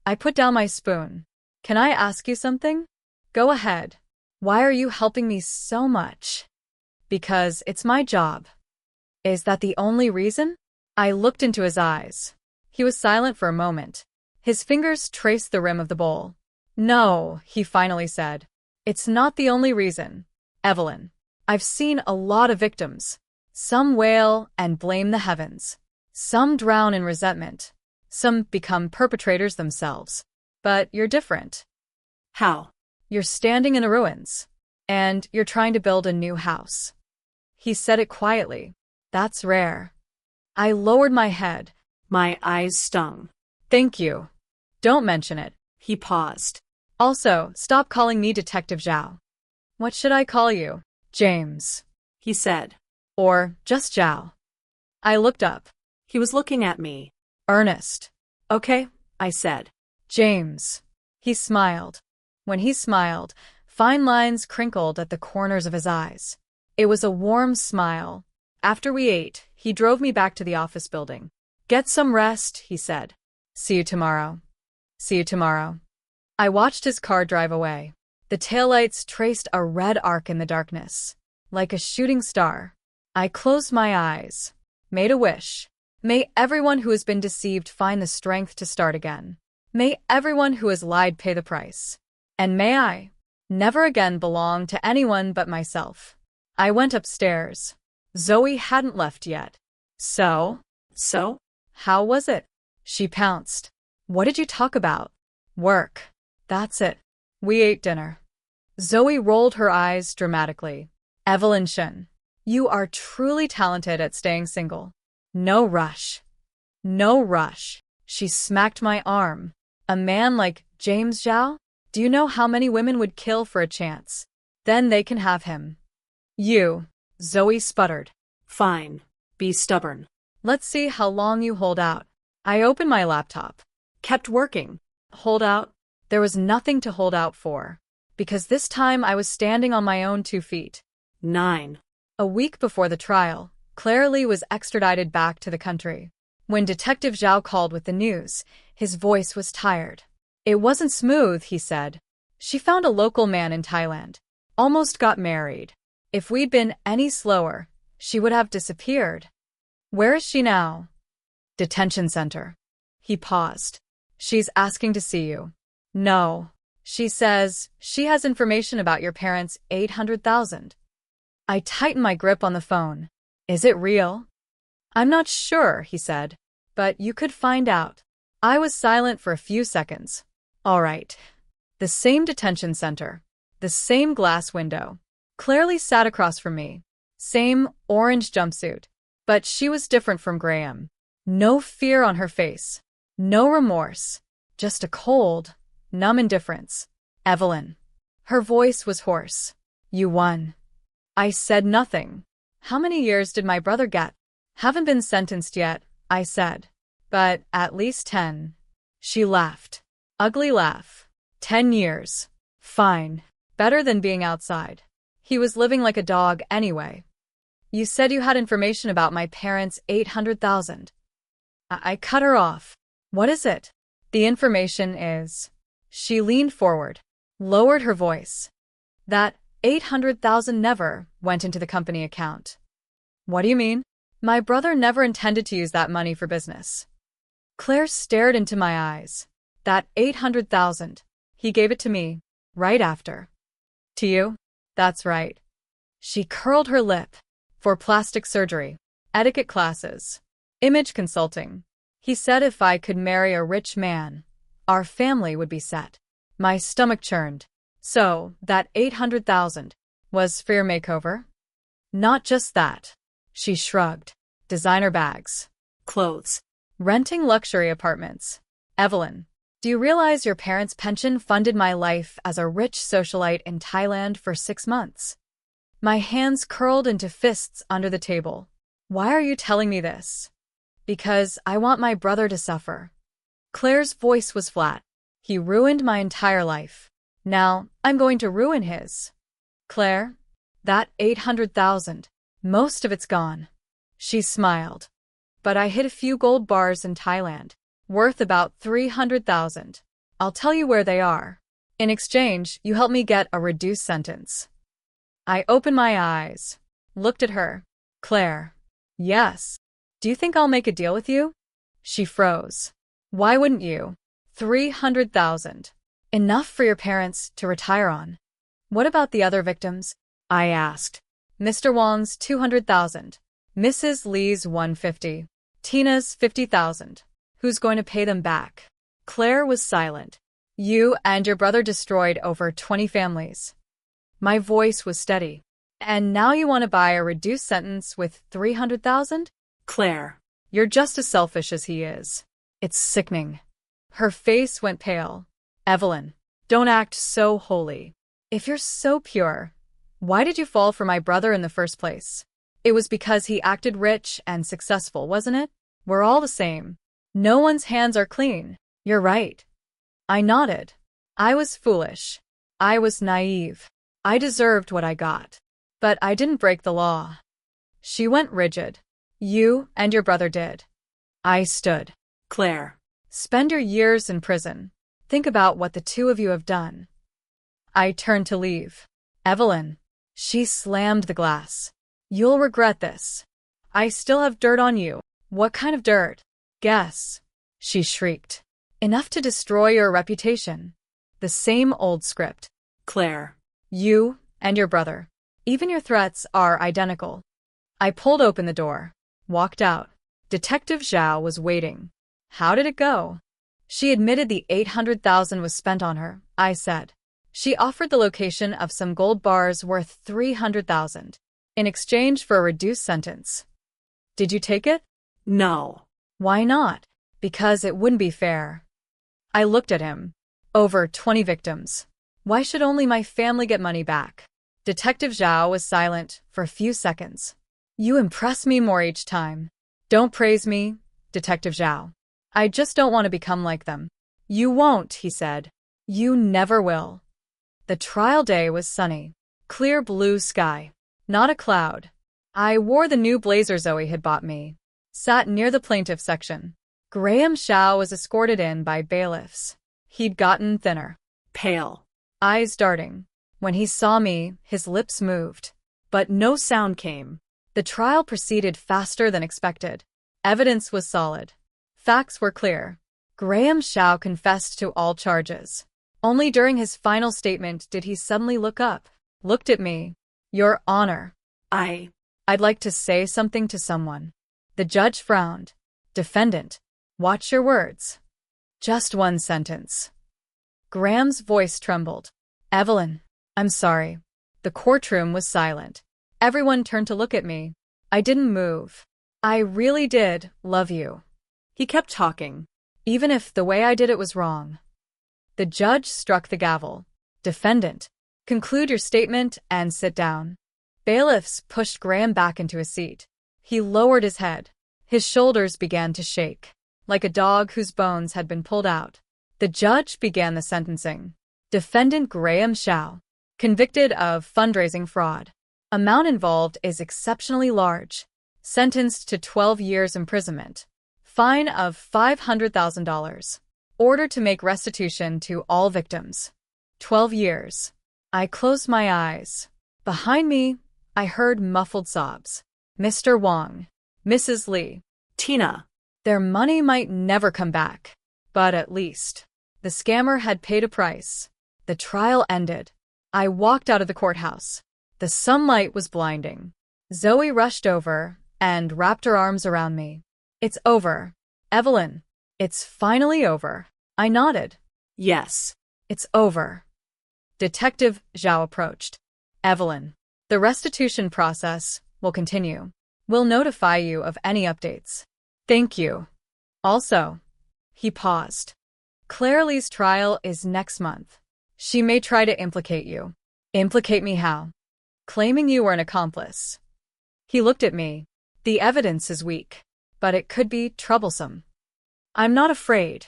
I put down my spoon. Can I ask you something? Go ahead. Why are you helping me so much? Because it's my job. Is that the only reason? I looked into his eyes. He was silent for a moment. His fingers traced the rim of the bowl. No, he finally said. It's not the only reason. Evelyn, I've seen a lot of victims. Some wail and blame the heavens. Some drown in resentment. Some become perpetrators themselves. But you're different. How? You're standing in the ruins. And you're trying to build a new house. He said it quietly. That's rare. I lowered my head. My eyes stung. Thank you. Don't mention it. He paused. Also, stop calling me Detective Zhao. What should I call you? James. he said. Or just Zhao. I looked up. He was looking at me. Ernest. Okay, I said. James. He smiled. When he smiled, fine lines crinkled at the corners of his eyes. It was a warm smile. After we ate, he drove me back to the office building. Get some rest, he said. See you tomorrow. See you tomorrow. I watched his car drive away. The taillights traced a red arc in the darkness, like a shooting star. I closed my eyes, made a wish. May everyone who has been deceived find the strength to start again. May everyone who has lied pay the price. And may I never again belong to anyone but myself. I went upstairs. Zoe hadn't left yet. So? How was it? She pounced. What did you talk about? Work. That's it. We ate dinner. Zoe rolled her eyes dramatically. Evelyn Shen, you are truly talented at staying single. No rush. No rush. She smacked my arm. A man like James Zhao? Do you know how many women would kill for a chance? Then they can have him. You. Zoe sputtered. Fine. Be stubborn. Let's see how long you hold out. I opened my laptop. Kept working. Hold out? There was nothing to hold out for. Because this time I was standing on my own 2 feet. 9. A week before the trial, Claire Lee was extradited back to the country. When Detective Zhao called with the news, his voice was tired. It wasn't smooth, he said. She found a local man in Thailand. Almost got married. If we'd been any slower, she would have disappeared. Where is she now? Detention center. He paused. She's asking to see you. No. She says she has information about your parents' 800,000. I tightened my grip on the phone. Is it real? I'm not sure, he said, but you could find out. I was silent for a few seconds. All right. The same detention center. The same glass window. Claire Lee sat across from me. Same orange jumpsuit. But she was different from Graham. No fear on her face. No remorse. Just a cold, numb indifference. Evelyn. Her voice was hoarse. You won. I said nothing. How many years did my brother get? Haven't been sentenced yet, I said. But at least 10. She laughed. Ugly laugh. 10 years. Fine. Better than being outside. He was living like a dog anyway. You said you had information about my parents' 800,000. I cut her off. What is it? The information is... She leaned forward, lowered her voice. That 800,000 never went into the company account. What do you mean? My brother never intended to use that money for business. Claire stared into my eyes. That 800,000. He gave it to me, right after. To you? That's right. She curled her lip. For plastic surgery, etiquette classes, image consulting. He said if I could marry a rich man, our family would be set. My stomach churned. So, that 800,000 was for your makeover? Not just that. She shrugged. Designer bags. Clothes. Renting luxury apartments. Evelyn, do you realize your parents' pension funded my life as a rich socialite in Thailand for 6 months? My hands curled into fists under the table. Why are you telling me this? Because I want my brother to suffer. Claire's voice was flat. He ruined my entire life. Now, I'm going to ruin his. Claire, that 800,000, most of it's gone. She smiled. But I hid a few gold bars in Thailand, worth about 300,000. I'll tell you where they are. In exchange, you help me get a reduced sentence. I opened my eyes, looked at her. Claire. Yes. Do you think I'll make a deal with you? She froze. Why wouldn't you? 300,000. Enough for your parents to retire on. What about the other victims? I asked. Mr. Wong's 200,000. Mrs. Lee's 150. Tina's 50,000. Who's going to pay them back? Claire was silent. You and your brother destroyed over 20 families. My voice was steady. And now you want to buy a reduced sentence with 300,000? Claire. You're just as selfish as he is. It's sickening. Her face went pale. Evelyn, don't act so holy. If you're so pure, Why did you fall for my brother in the first place? It was because he acted rich and successful, wasn't it? We're all the same. No one's hands are clean. You're right. I nodded. I was foolish. I was naive. I deserved what I got. But I didn't break the law. She went rigid. You and your brother did. I stood. Claire. Spend your years in prison. Think about what the two of you have done. I turned to leave. Evelyn. She slammed the glass. You'll regret this. I still have dirt on you. What kind of dirt? Guess. She shrieked. Enough to destroy your reputation. The same old script. Claire. You and your brother. Even your threats are identical. I pulled open the door. Walked out. Detective Zhao was waiting. How did it go? She admitted the $800,000 was spent on her, I said. She offered the location of some gold bars worth $300,000 in exchange for a reduced sentence. Did you take it? No. Why not? Because it wouldn't be fair. I looked at him. Over 20 victims. Why should only my family get money back? Detective Zhao was silent for a few seconds. You impress me more each time. Don't praise me, Detective Zhao. I just don't want to become like them. You won't, he said. You never will. The trial day was sunny. Clear blue sky. Not a cloud. I wore the new blazer Zoe had bought me. Sat near the plaintiff section. Graham Shao was escorted in by bailiffs. He'd gotten thinner. Pale. Eyes darting. When he saw me, his lips moved. But no sound came. The trial proceeded faster than expected. Evidence was solid. Facts were clear. Graham Shao confessed to all charges. Only during his final statement did he suddenly look up, looked at me. Your Honor. I'd like to say something to someone. The judge frowned. Defendant. Watch your words. Just one sentence. Graham's voice trembled. Evelyn. I'm sorry. The courtroom was silent. Everyone turned to look at me. I didn't move. I really did love you. He kept talking. Even if the way I did it was wrong. The judge struck the gavel. Defendant. Conclude your statement and sit down. Bailiffs pushed Graham back into his seat. He lowered his head. His shoulders began to shake, like a dog whose bones had been pulled out. The judge began the sentencing. Defendant Graham Shao. Convicted of fundraising fraud. Amount involved is exceptionally large. Sentenced to 12 years imprisonment. Fine of $500,000. Order to make restitution to all victims. 12 years. I closed my eyes. Behind me, I heard muffled sobs. Mr. Wong. Mrs. Li. Tina. Their money might never come back. But at least, the scammer had paid a price. The trial ended. I walked out of the courthouse. The sunlight was blinding. Zoe rushed over and wrapped her arms around me. It's over. Evelyn. It's finally over. I nodded. Yes. It's over. Detective Zhao approached. Evelyn. The restitution process will continue. We'll notify you of any updates. Thank you. Also, he paused. Claire Lee's trial is next month. She may try to implicate you. Implicate me how? Claiming you were an accomplice. He looked at me. The evidence is weak, but it could be troublesome. I'm not afraid,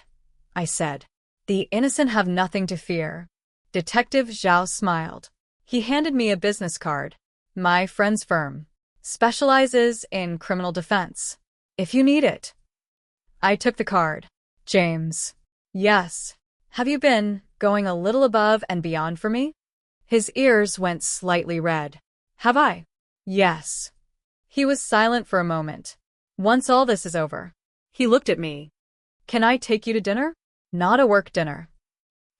I said. The innocent have nothing to fear. Detective Zhao smiled. He handed me a business card. My friend's firm specializes in criminal defense. If you need it. I took the card. James. Yes. Have you been going a little above and beyond for me? His ears went slightly red. Have I? Yes. He was silent for a moment. Once all this is over. He looked at me. Can I take you to dinner? Not a work dinner.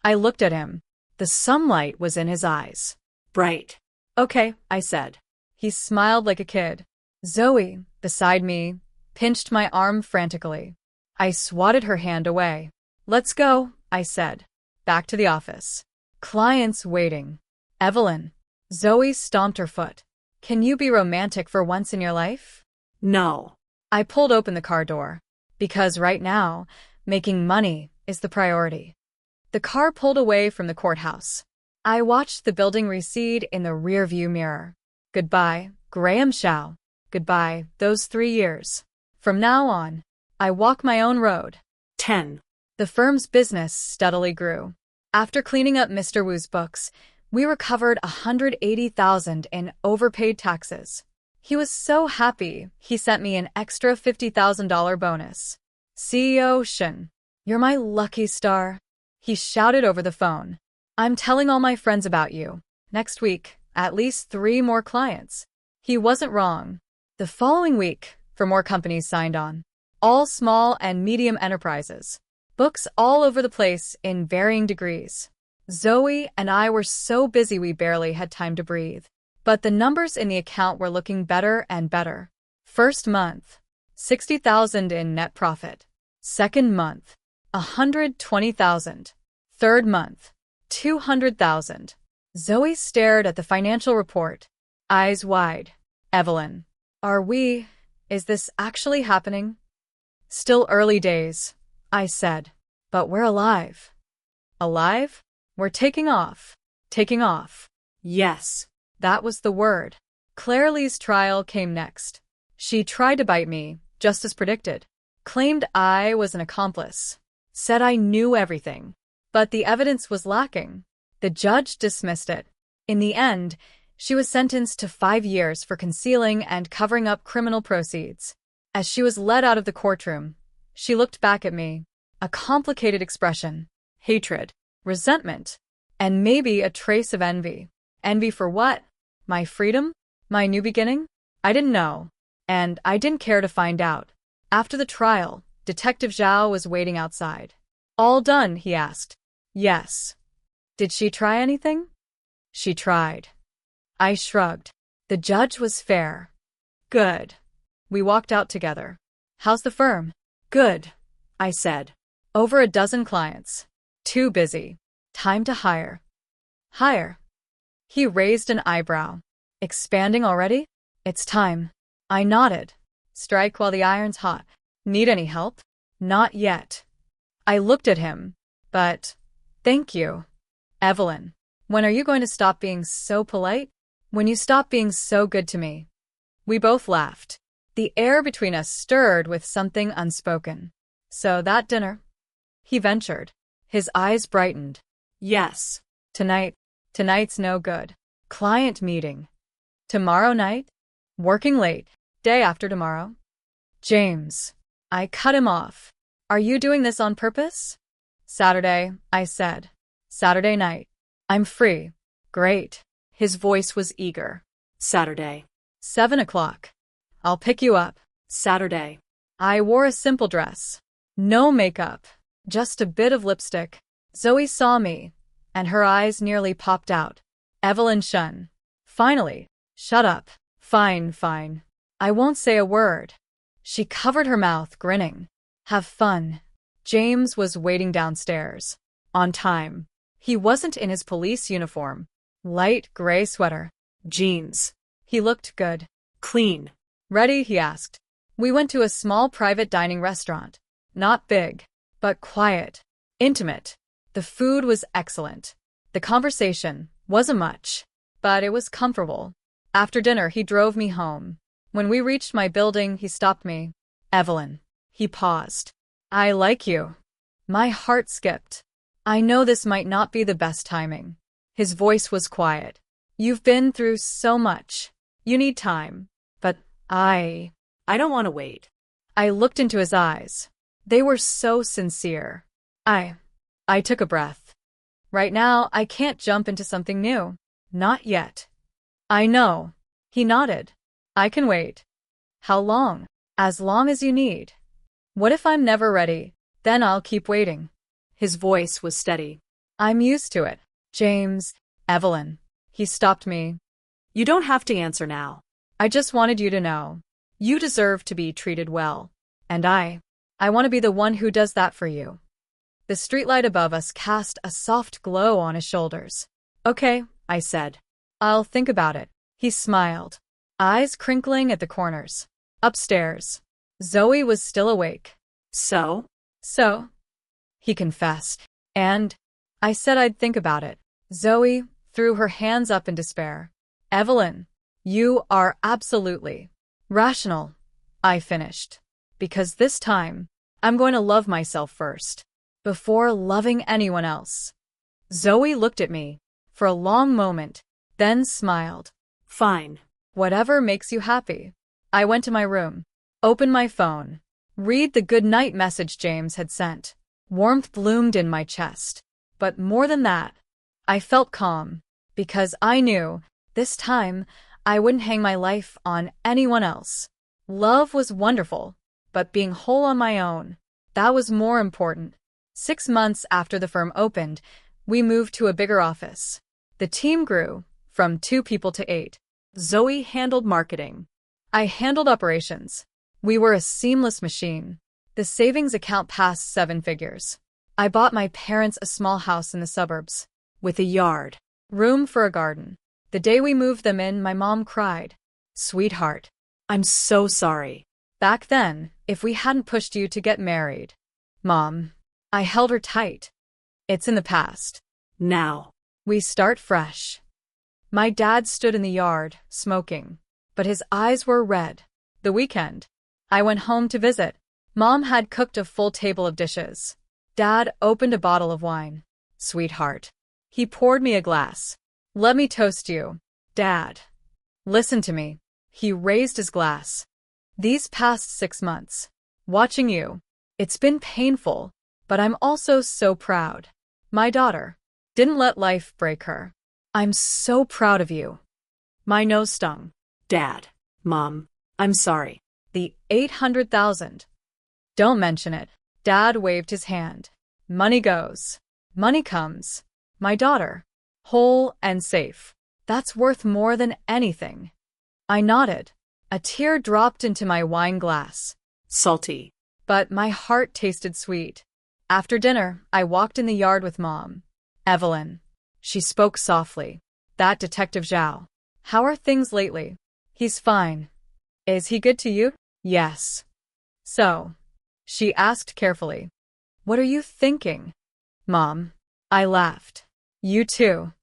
I looked at him. The sunlight was in his eyes. Bright. Okay, I said. He smiled like a kid. Zoe, beside me, pinched my arm frantically. I swatted her hand away. Let's go, I said. Back to the office. Clients waiting. Evelyn. Zoe stomped her foot. Can you be romantic for once in your life? No. I pulled open the car door. Because right now, making money is the priority. The car pulled away from the courthouse. I watched the building recede in the rearview mirror. Goodbye, Graham Shao. Goodbye, those 3 years. From now on, I walk my own road. 10. The firm's business steadily grew. After cleaning up Mr. Wu's books, we recovered $180,000 in overpaid taxes. He was so happy, he sent me an extra $50,000 bonus. CEO Shin, you're my lucky star. He shouted over the phone. I'm telling all my friends about you. Next week, at least 3 more clients. He wasn't wrong. The following week, 4 more companies signed on. All small and medium enterprises. Books all over the place in varying degrees. Zoe and I were so busy we barely had time to breathe. But the numbers in the account were looking better and better. First month, $60,000 in net profit. Second month, $120,000. Third month, $200,000. Zoe stared at the financial report, eyes wide. Evelyn, is this actually happening? Still early days, I said, but we're alive. Alive? We're taking off. Taking off. Yes. That was the word. Claire Lee's trial came next. She tried to bite me, just as predicted. Claimed I was an accomplice. Said I knew everything. But the evidence was lacking. The judge dismissed it. In the end, she was sentenced to 5 years for concealing and covering up criminal proceeds. As she was led out of the courtroom, she looked back at me. A complicated expression. Hatred, resentment, and maybe a trace of envy. Envy for what? My freedom? My new beginning? I didn't know. And I didn't care to find out. After the trial, Detective Zhao was waiting outside. All done, he asked. Yes. Did she try anything? She tried. I shrugged. The judge was fair. Good. We walked out together. How's the firm? Good, I said. Over a dozen clients. Too busy. Time to hire. Hire. He raised an eyebrow. Expanding already? It's time. I nodded. Strike while the iron's hot. Need any help? Not yet. I looked at him. But, thank you. Evelyn, when are you going to stop being so polite? When you stop being so good to me. We both laughed. The air between us stirred with something unspoken. So that dinner? He ventured. His eyes brightened. Yes. Tonight's no good. Client meeting. Tomorrow night? Working late. Day after tomorrow? James. I cut him off. Are you doing this on purpose? Saturday, I said. Saturday night. I'm free. Great. His voice was eager. Saturday. 7 o'clock. I'll pick you up. Saturday. I wore a simple dress. No makeup. Just a bit of lipstick. Zoe saw me, and her eyes nearly popped out. Evelyn Shun. Finally. Shut up. Fine. I won't say a word. She covered her mouth, grinning. Have fun. James was waiting downstairs. On time. He wasn't in his police uniform. Light gray sweater. Jeans. He looked good. Clean. Ready? He asked. We went to a small private dining restaurant. Not big, but quiet. Intimate. The food was excellent. The conversation wasn't much, but it was comfortable. After dinner, he drove me home. When we reached my building, he stopped me. Evelyn. He paused. I like you. My heart skipped. I know this might not be the best timing. His voice was quiet. You've been through so much. You need time. But I don't want to wait. I looked into his eyes. They were so sincere. I took a breath. Right now, I can't jump into something new. Not yet. I know. He nodded. I can wait. How long? As long as you need. What if I'm never ready? Then I'll keep waiting. His voice was steady. I'm used to it. James, Evelyn. He stopped me. You don't have to answer now. I just wanted you to know. You deserve to be treated well. And I want to be the one who does that for you. The streetlight above us cast a soft glow on his shoulders. Okay, I said. I'll think about it. He smiled, eyes crinkling at the corners. Upstairs. Zoe was still awake. So? He confessed. And I said I'd think about it. Zoe threw her hands up in despair. Evelyn, you are absolutely rational, I finished. Because this time, I'm going to love myself first, before loving anyone else. Zoe looked at me for a long moment, then smiled. Fine. Whatever makes you happy. I went to my room, opened my phone, read the good night message James had sent. Warmth bloomed in my chest. But more than that, I felt calm, because I knew, this time, I wouldn't hang my life on anyone else. Love was wonderful, but being whole on my own, that was more important. 6 months after the firm opened, we moved to a bigger office. The team grew from 2 people to 8. Zoe handled marketing. I handled operations. We were a seamless machine. The savings account passed 7 figures. I bought my parents a small house in the suburbs, With a yard. room for a garden. The day we moved them in, my mom cried. Sweetheart, I'm so sorry. back then, if we hadn't pushed you to get married. Mom, I held her tight. It's in the past. Now. We start fresh. My dad stood in the yard, smoking, but his eyes were red. The weekend, I went home to visit. Mom had cooked a full table of dishes. Dad opened a bottle of wine. Sweetheart. He poured me a glass. Let me toast you. Dad. Listen to me. He raised his glass. These past 6 months, watching you, it's been painful, but I'm also so proud. My daughter didn't let life break her. I'm so proud of you. My nose stung. Dad. Mom. I'm sorry. The 800,000. Don't mention it. Dad waved his hand. Money goes. Money comes. My daughter. Whole and safe. That's worth more than anything. I nodded. A tear dropped into my wine glass. Salty. But my heart tasted sweet. After dinner, I walked in the yard with Mom. Evelyn. She spoke softly. That Detective Zhao. How are things lately? He's fine. Is he good to you? Yes. So, she asked carefully. What are you thinking? Mom. I laughed. You too.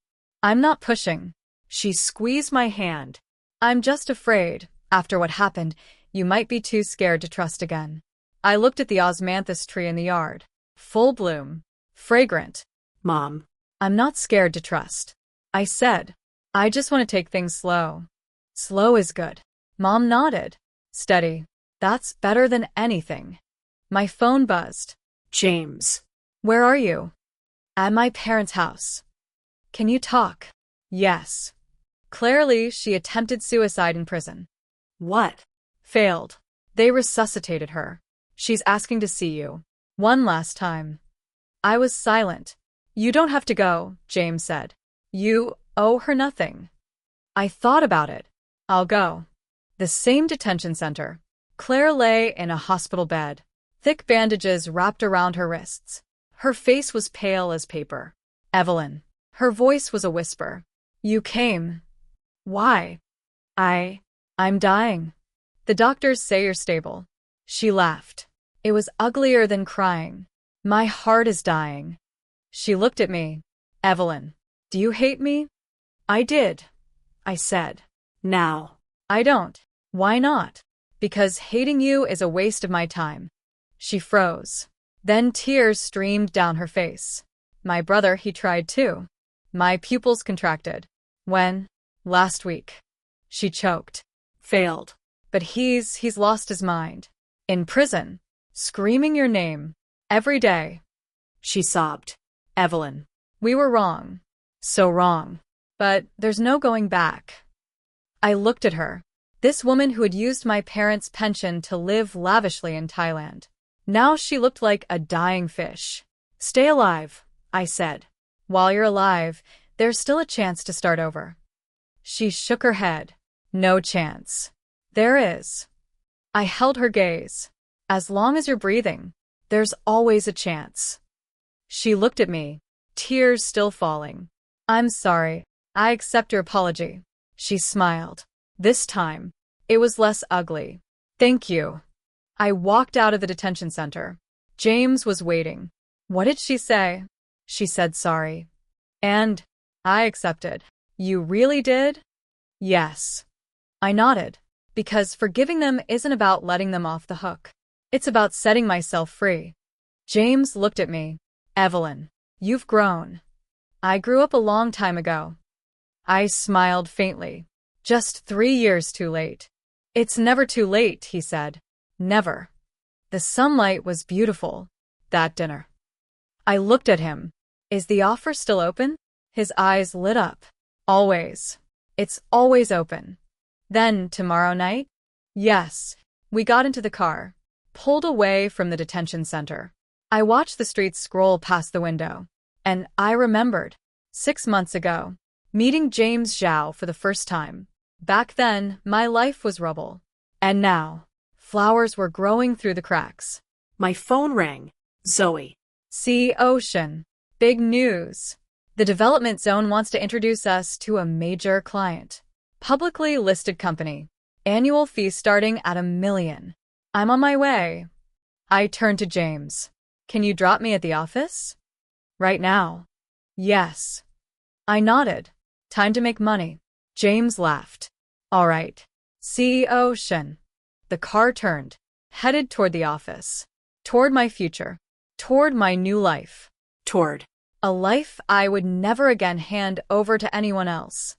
I'm not pushing. She squeezed my hand. I'm just afraid, after what happened, you might be too scared to trust again. I looked at the osmanthus tree in the yard. Full bloom. Fragrant. Mom. I'm not scared to trust. I said. I just want to take things slow. Slow is good. Mom nodded. Steady. That's better than anything. My phone buzzed. James. Where are you? At my parents' house. Can you talk? Yes. Clearly, she attempted suicide in prison. What? Failed. They resuscitated her. She's asking to see you. One last time. I was silent. You don't have to go, James said. You owe her nothing. I thought about it. I'll go. The same detention center. Claire lay in a hospital bed. Thick bandages wrapped around her wrists. Her face was pale as paper. Evelyn. Her voice was a whisper. You came. Why? I'm dying. The doctors say you're stable. She laughed. It was uglier than crying. My heart is dying. She looked at me. Evelyn, do you hate me? I did, I said. Now. I don't. Why not? Because hating you is a waste of my time. She froze. Then tears streamed down her face. My brother, he tried too. My pupils contracted. When? Last week. She choked. Failed. But he's lost his mind. In prison. Screaming your name. Every day. She sobbed. Evelyn. We were wrong. So wrong. But there's no going back. I looked at her. This woman who had used my parents' pension to live lavishly in Thailand. Now she looked like a dying fish. Stay alive, I said. While you're alive, there's still a chance to start over. She shook her head. No chance. There is. I held her gaze. As long as you're breathing, there's always a chance. She looked at me, tears still falling. I'm sorry. I accept your apology. She smiled. This time, it was less ugly. Thank you. I walked out of the detention center. James was waiting. What did she say? She said sorry. And I accepted. You really did? Yes. I nodded, because forgiving them isn't about letting them off the hook. It's about setting myself free. James looked at me. Evelyn, you've grown. I grew up a long time ago. I smiled faintly. Just 3 years too late. It's never too late, he said. Never. The sunlight was beautiful. That dinner. I looked at him. Is the offer still open? His eyes lit up. Always. It's always open. Then, tomorrow night? Yes. We got into the car, pulled away from the detention center. I watched the streets scroll past the window, and I remembered, 6 months ago, meeting James Zhao for the first time. Back then, my life was rubble. And now, flowers were growing through the cracks. My phone rang. Zoe. See Ocean. Big news. The development zone wants to introduce us to a major client. Publicly listed company. Annual fee starting at $1 million. I'm on my way. I turned to James. Can you drop me at the office? Right now. Yes. I nodded. Time to make money. James laughed. All right. CEO Shen. The car turned, headed toward the office. Toward my future. Toward my new life. Toward. A life I would never again hand over to anyone else.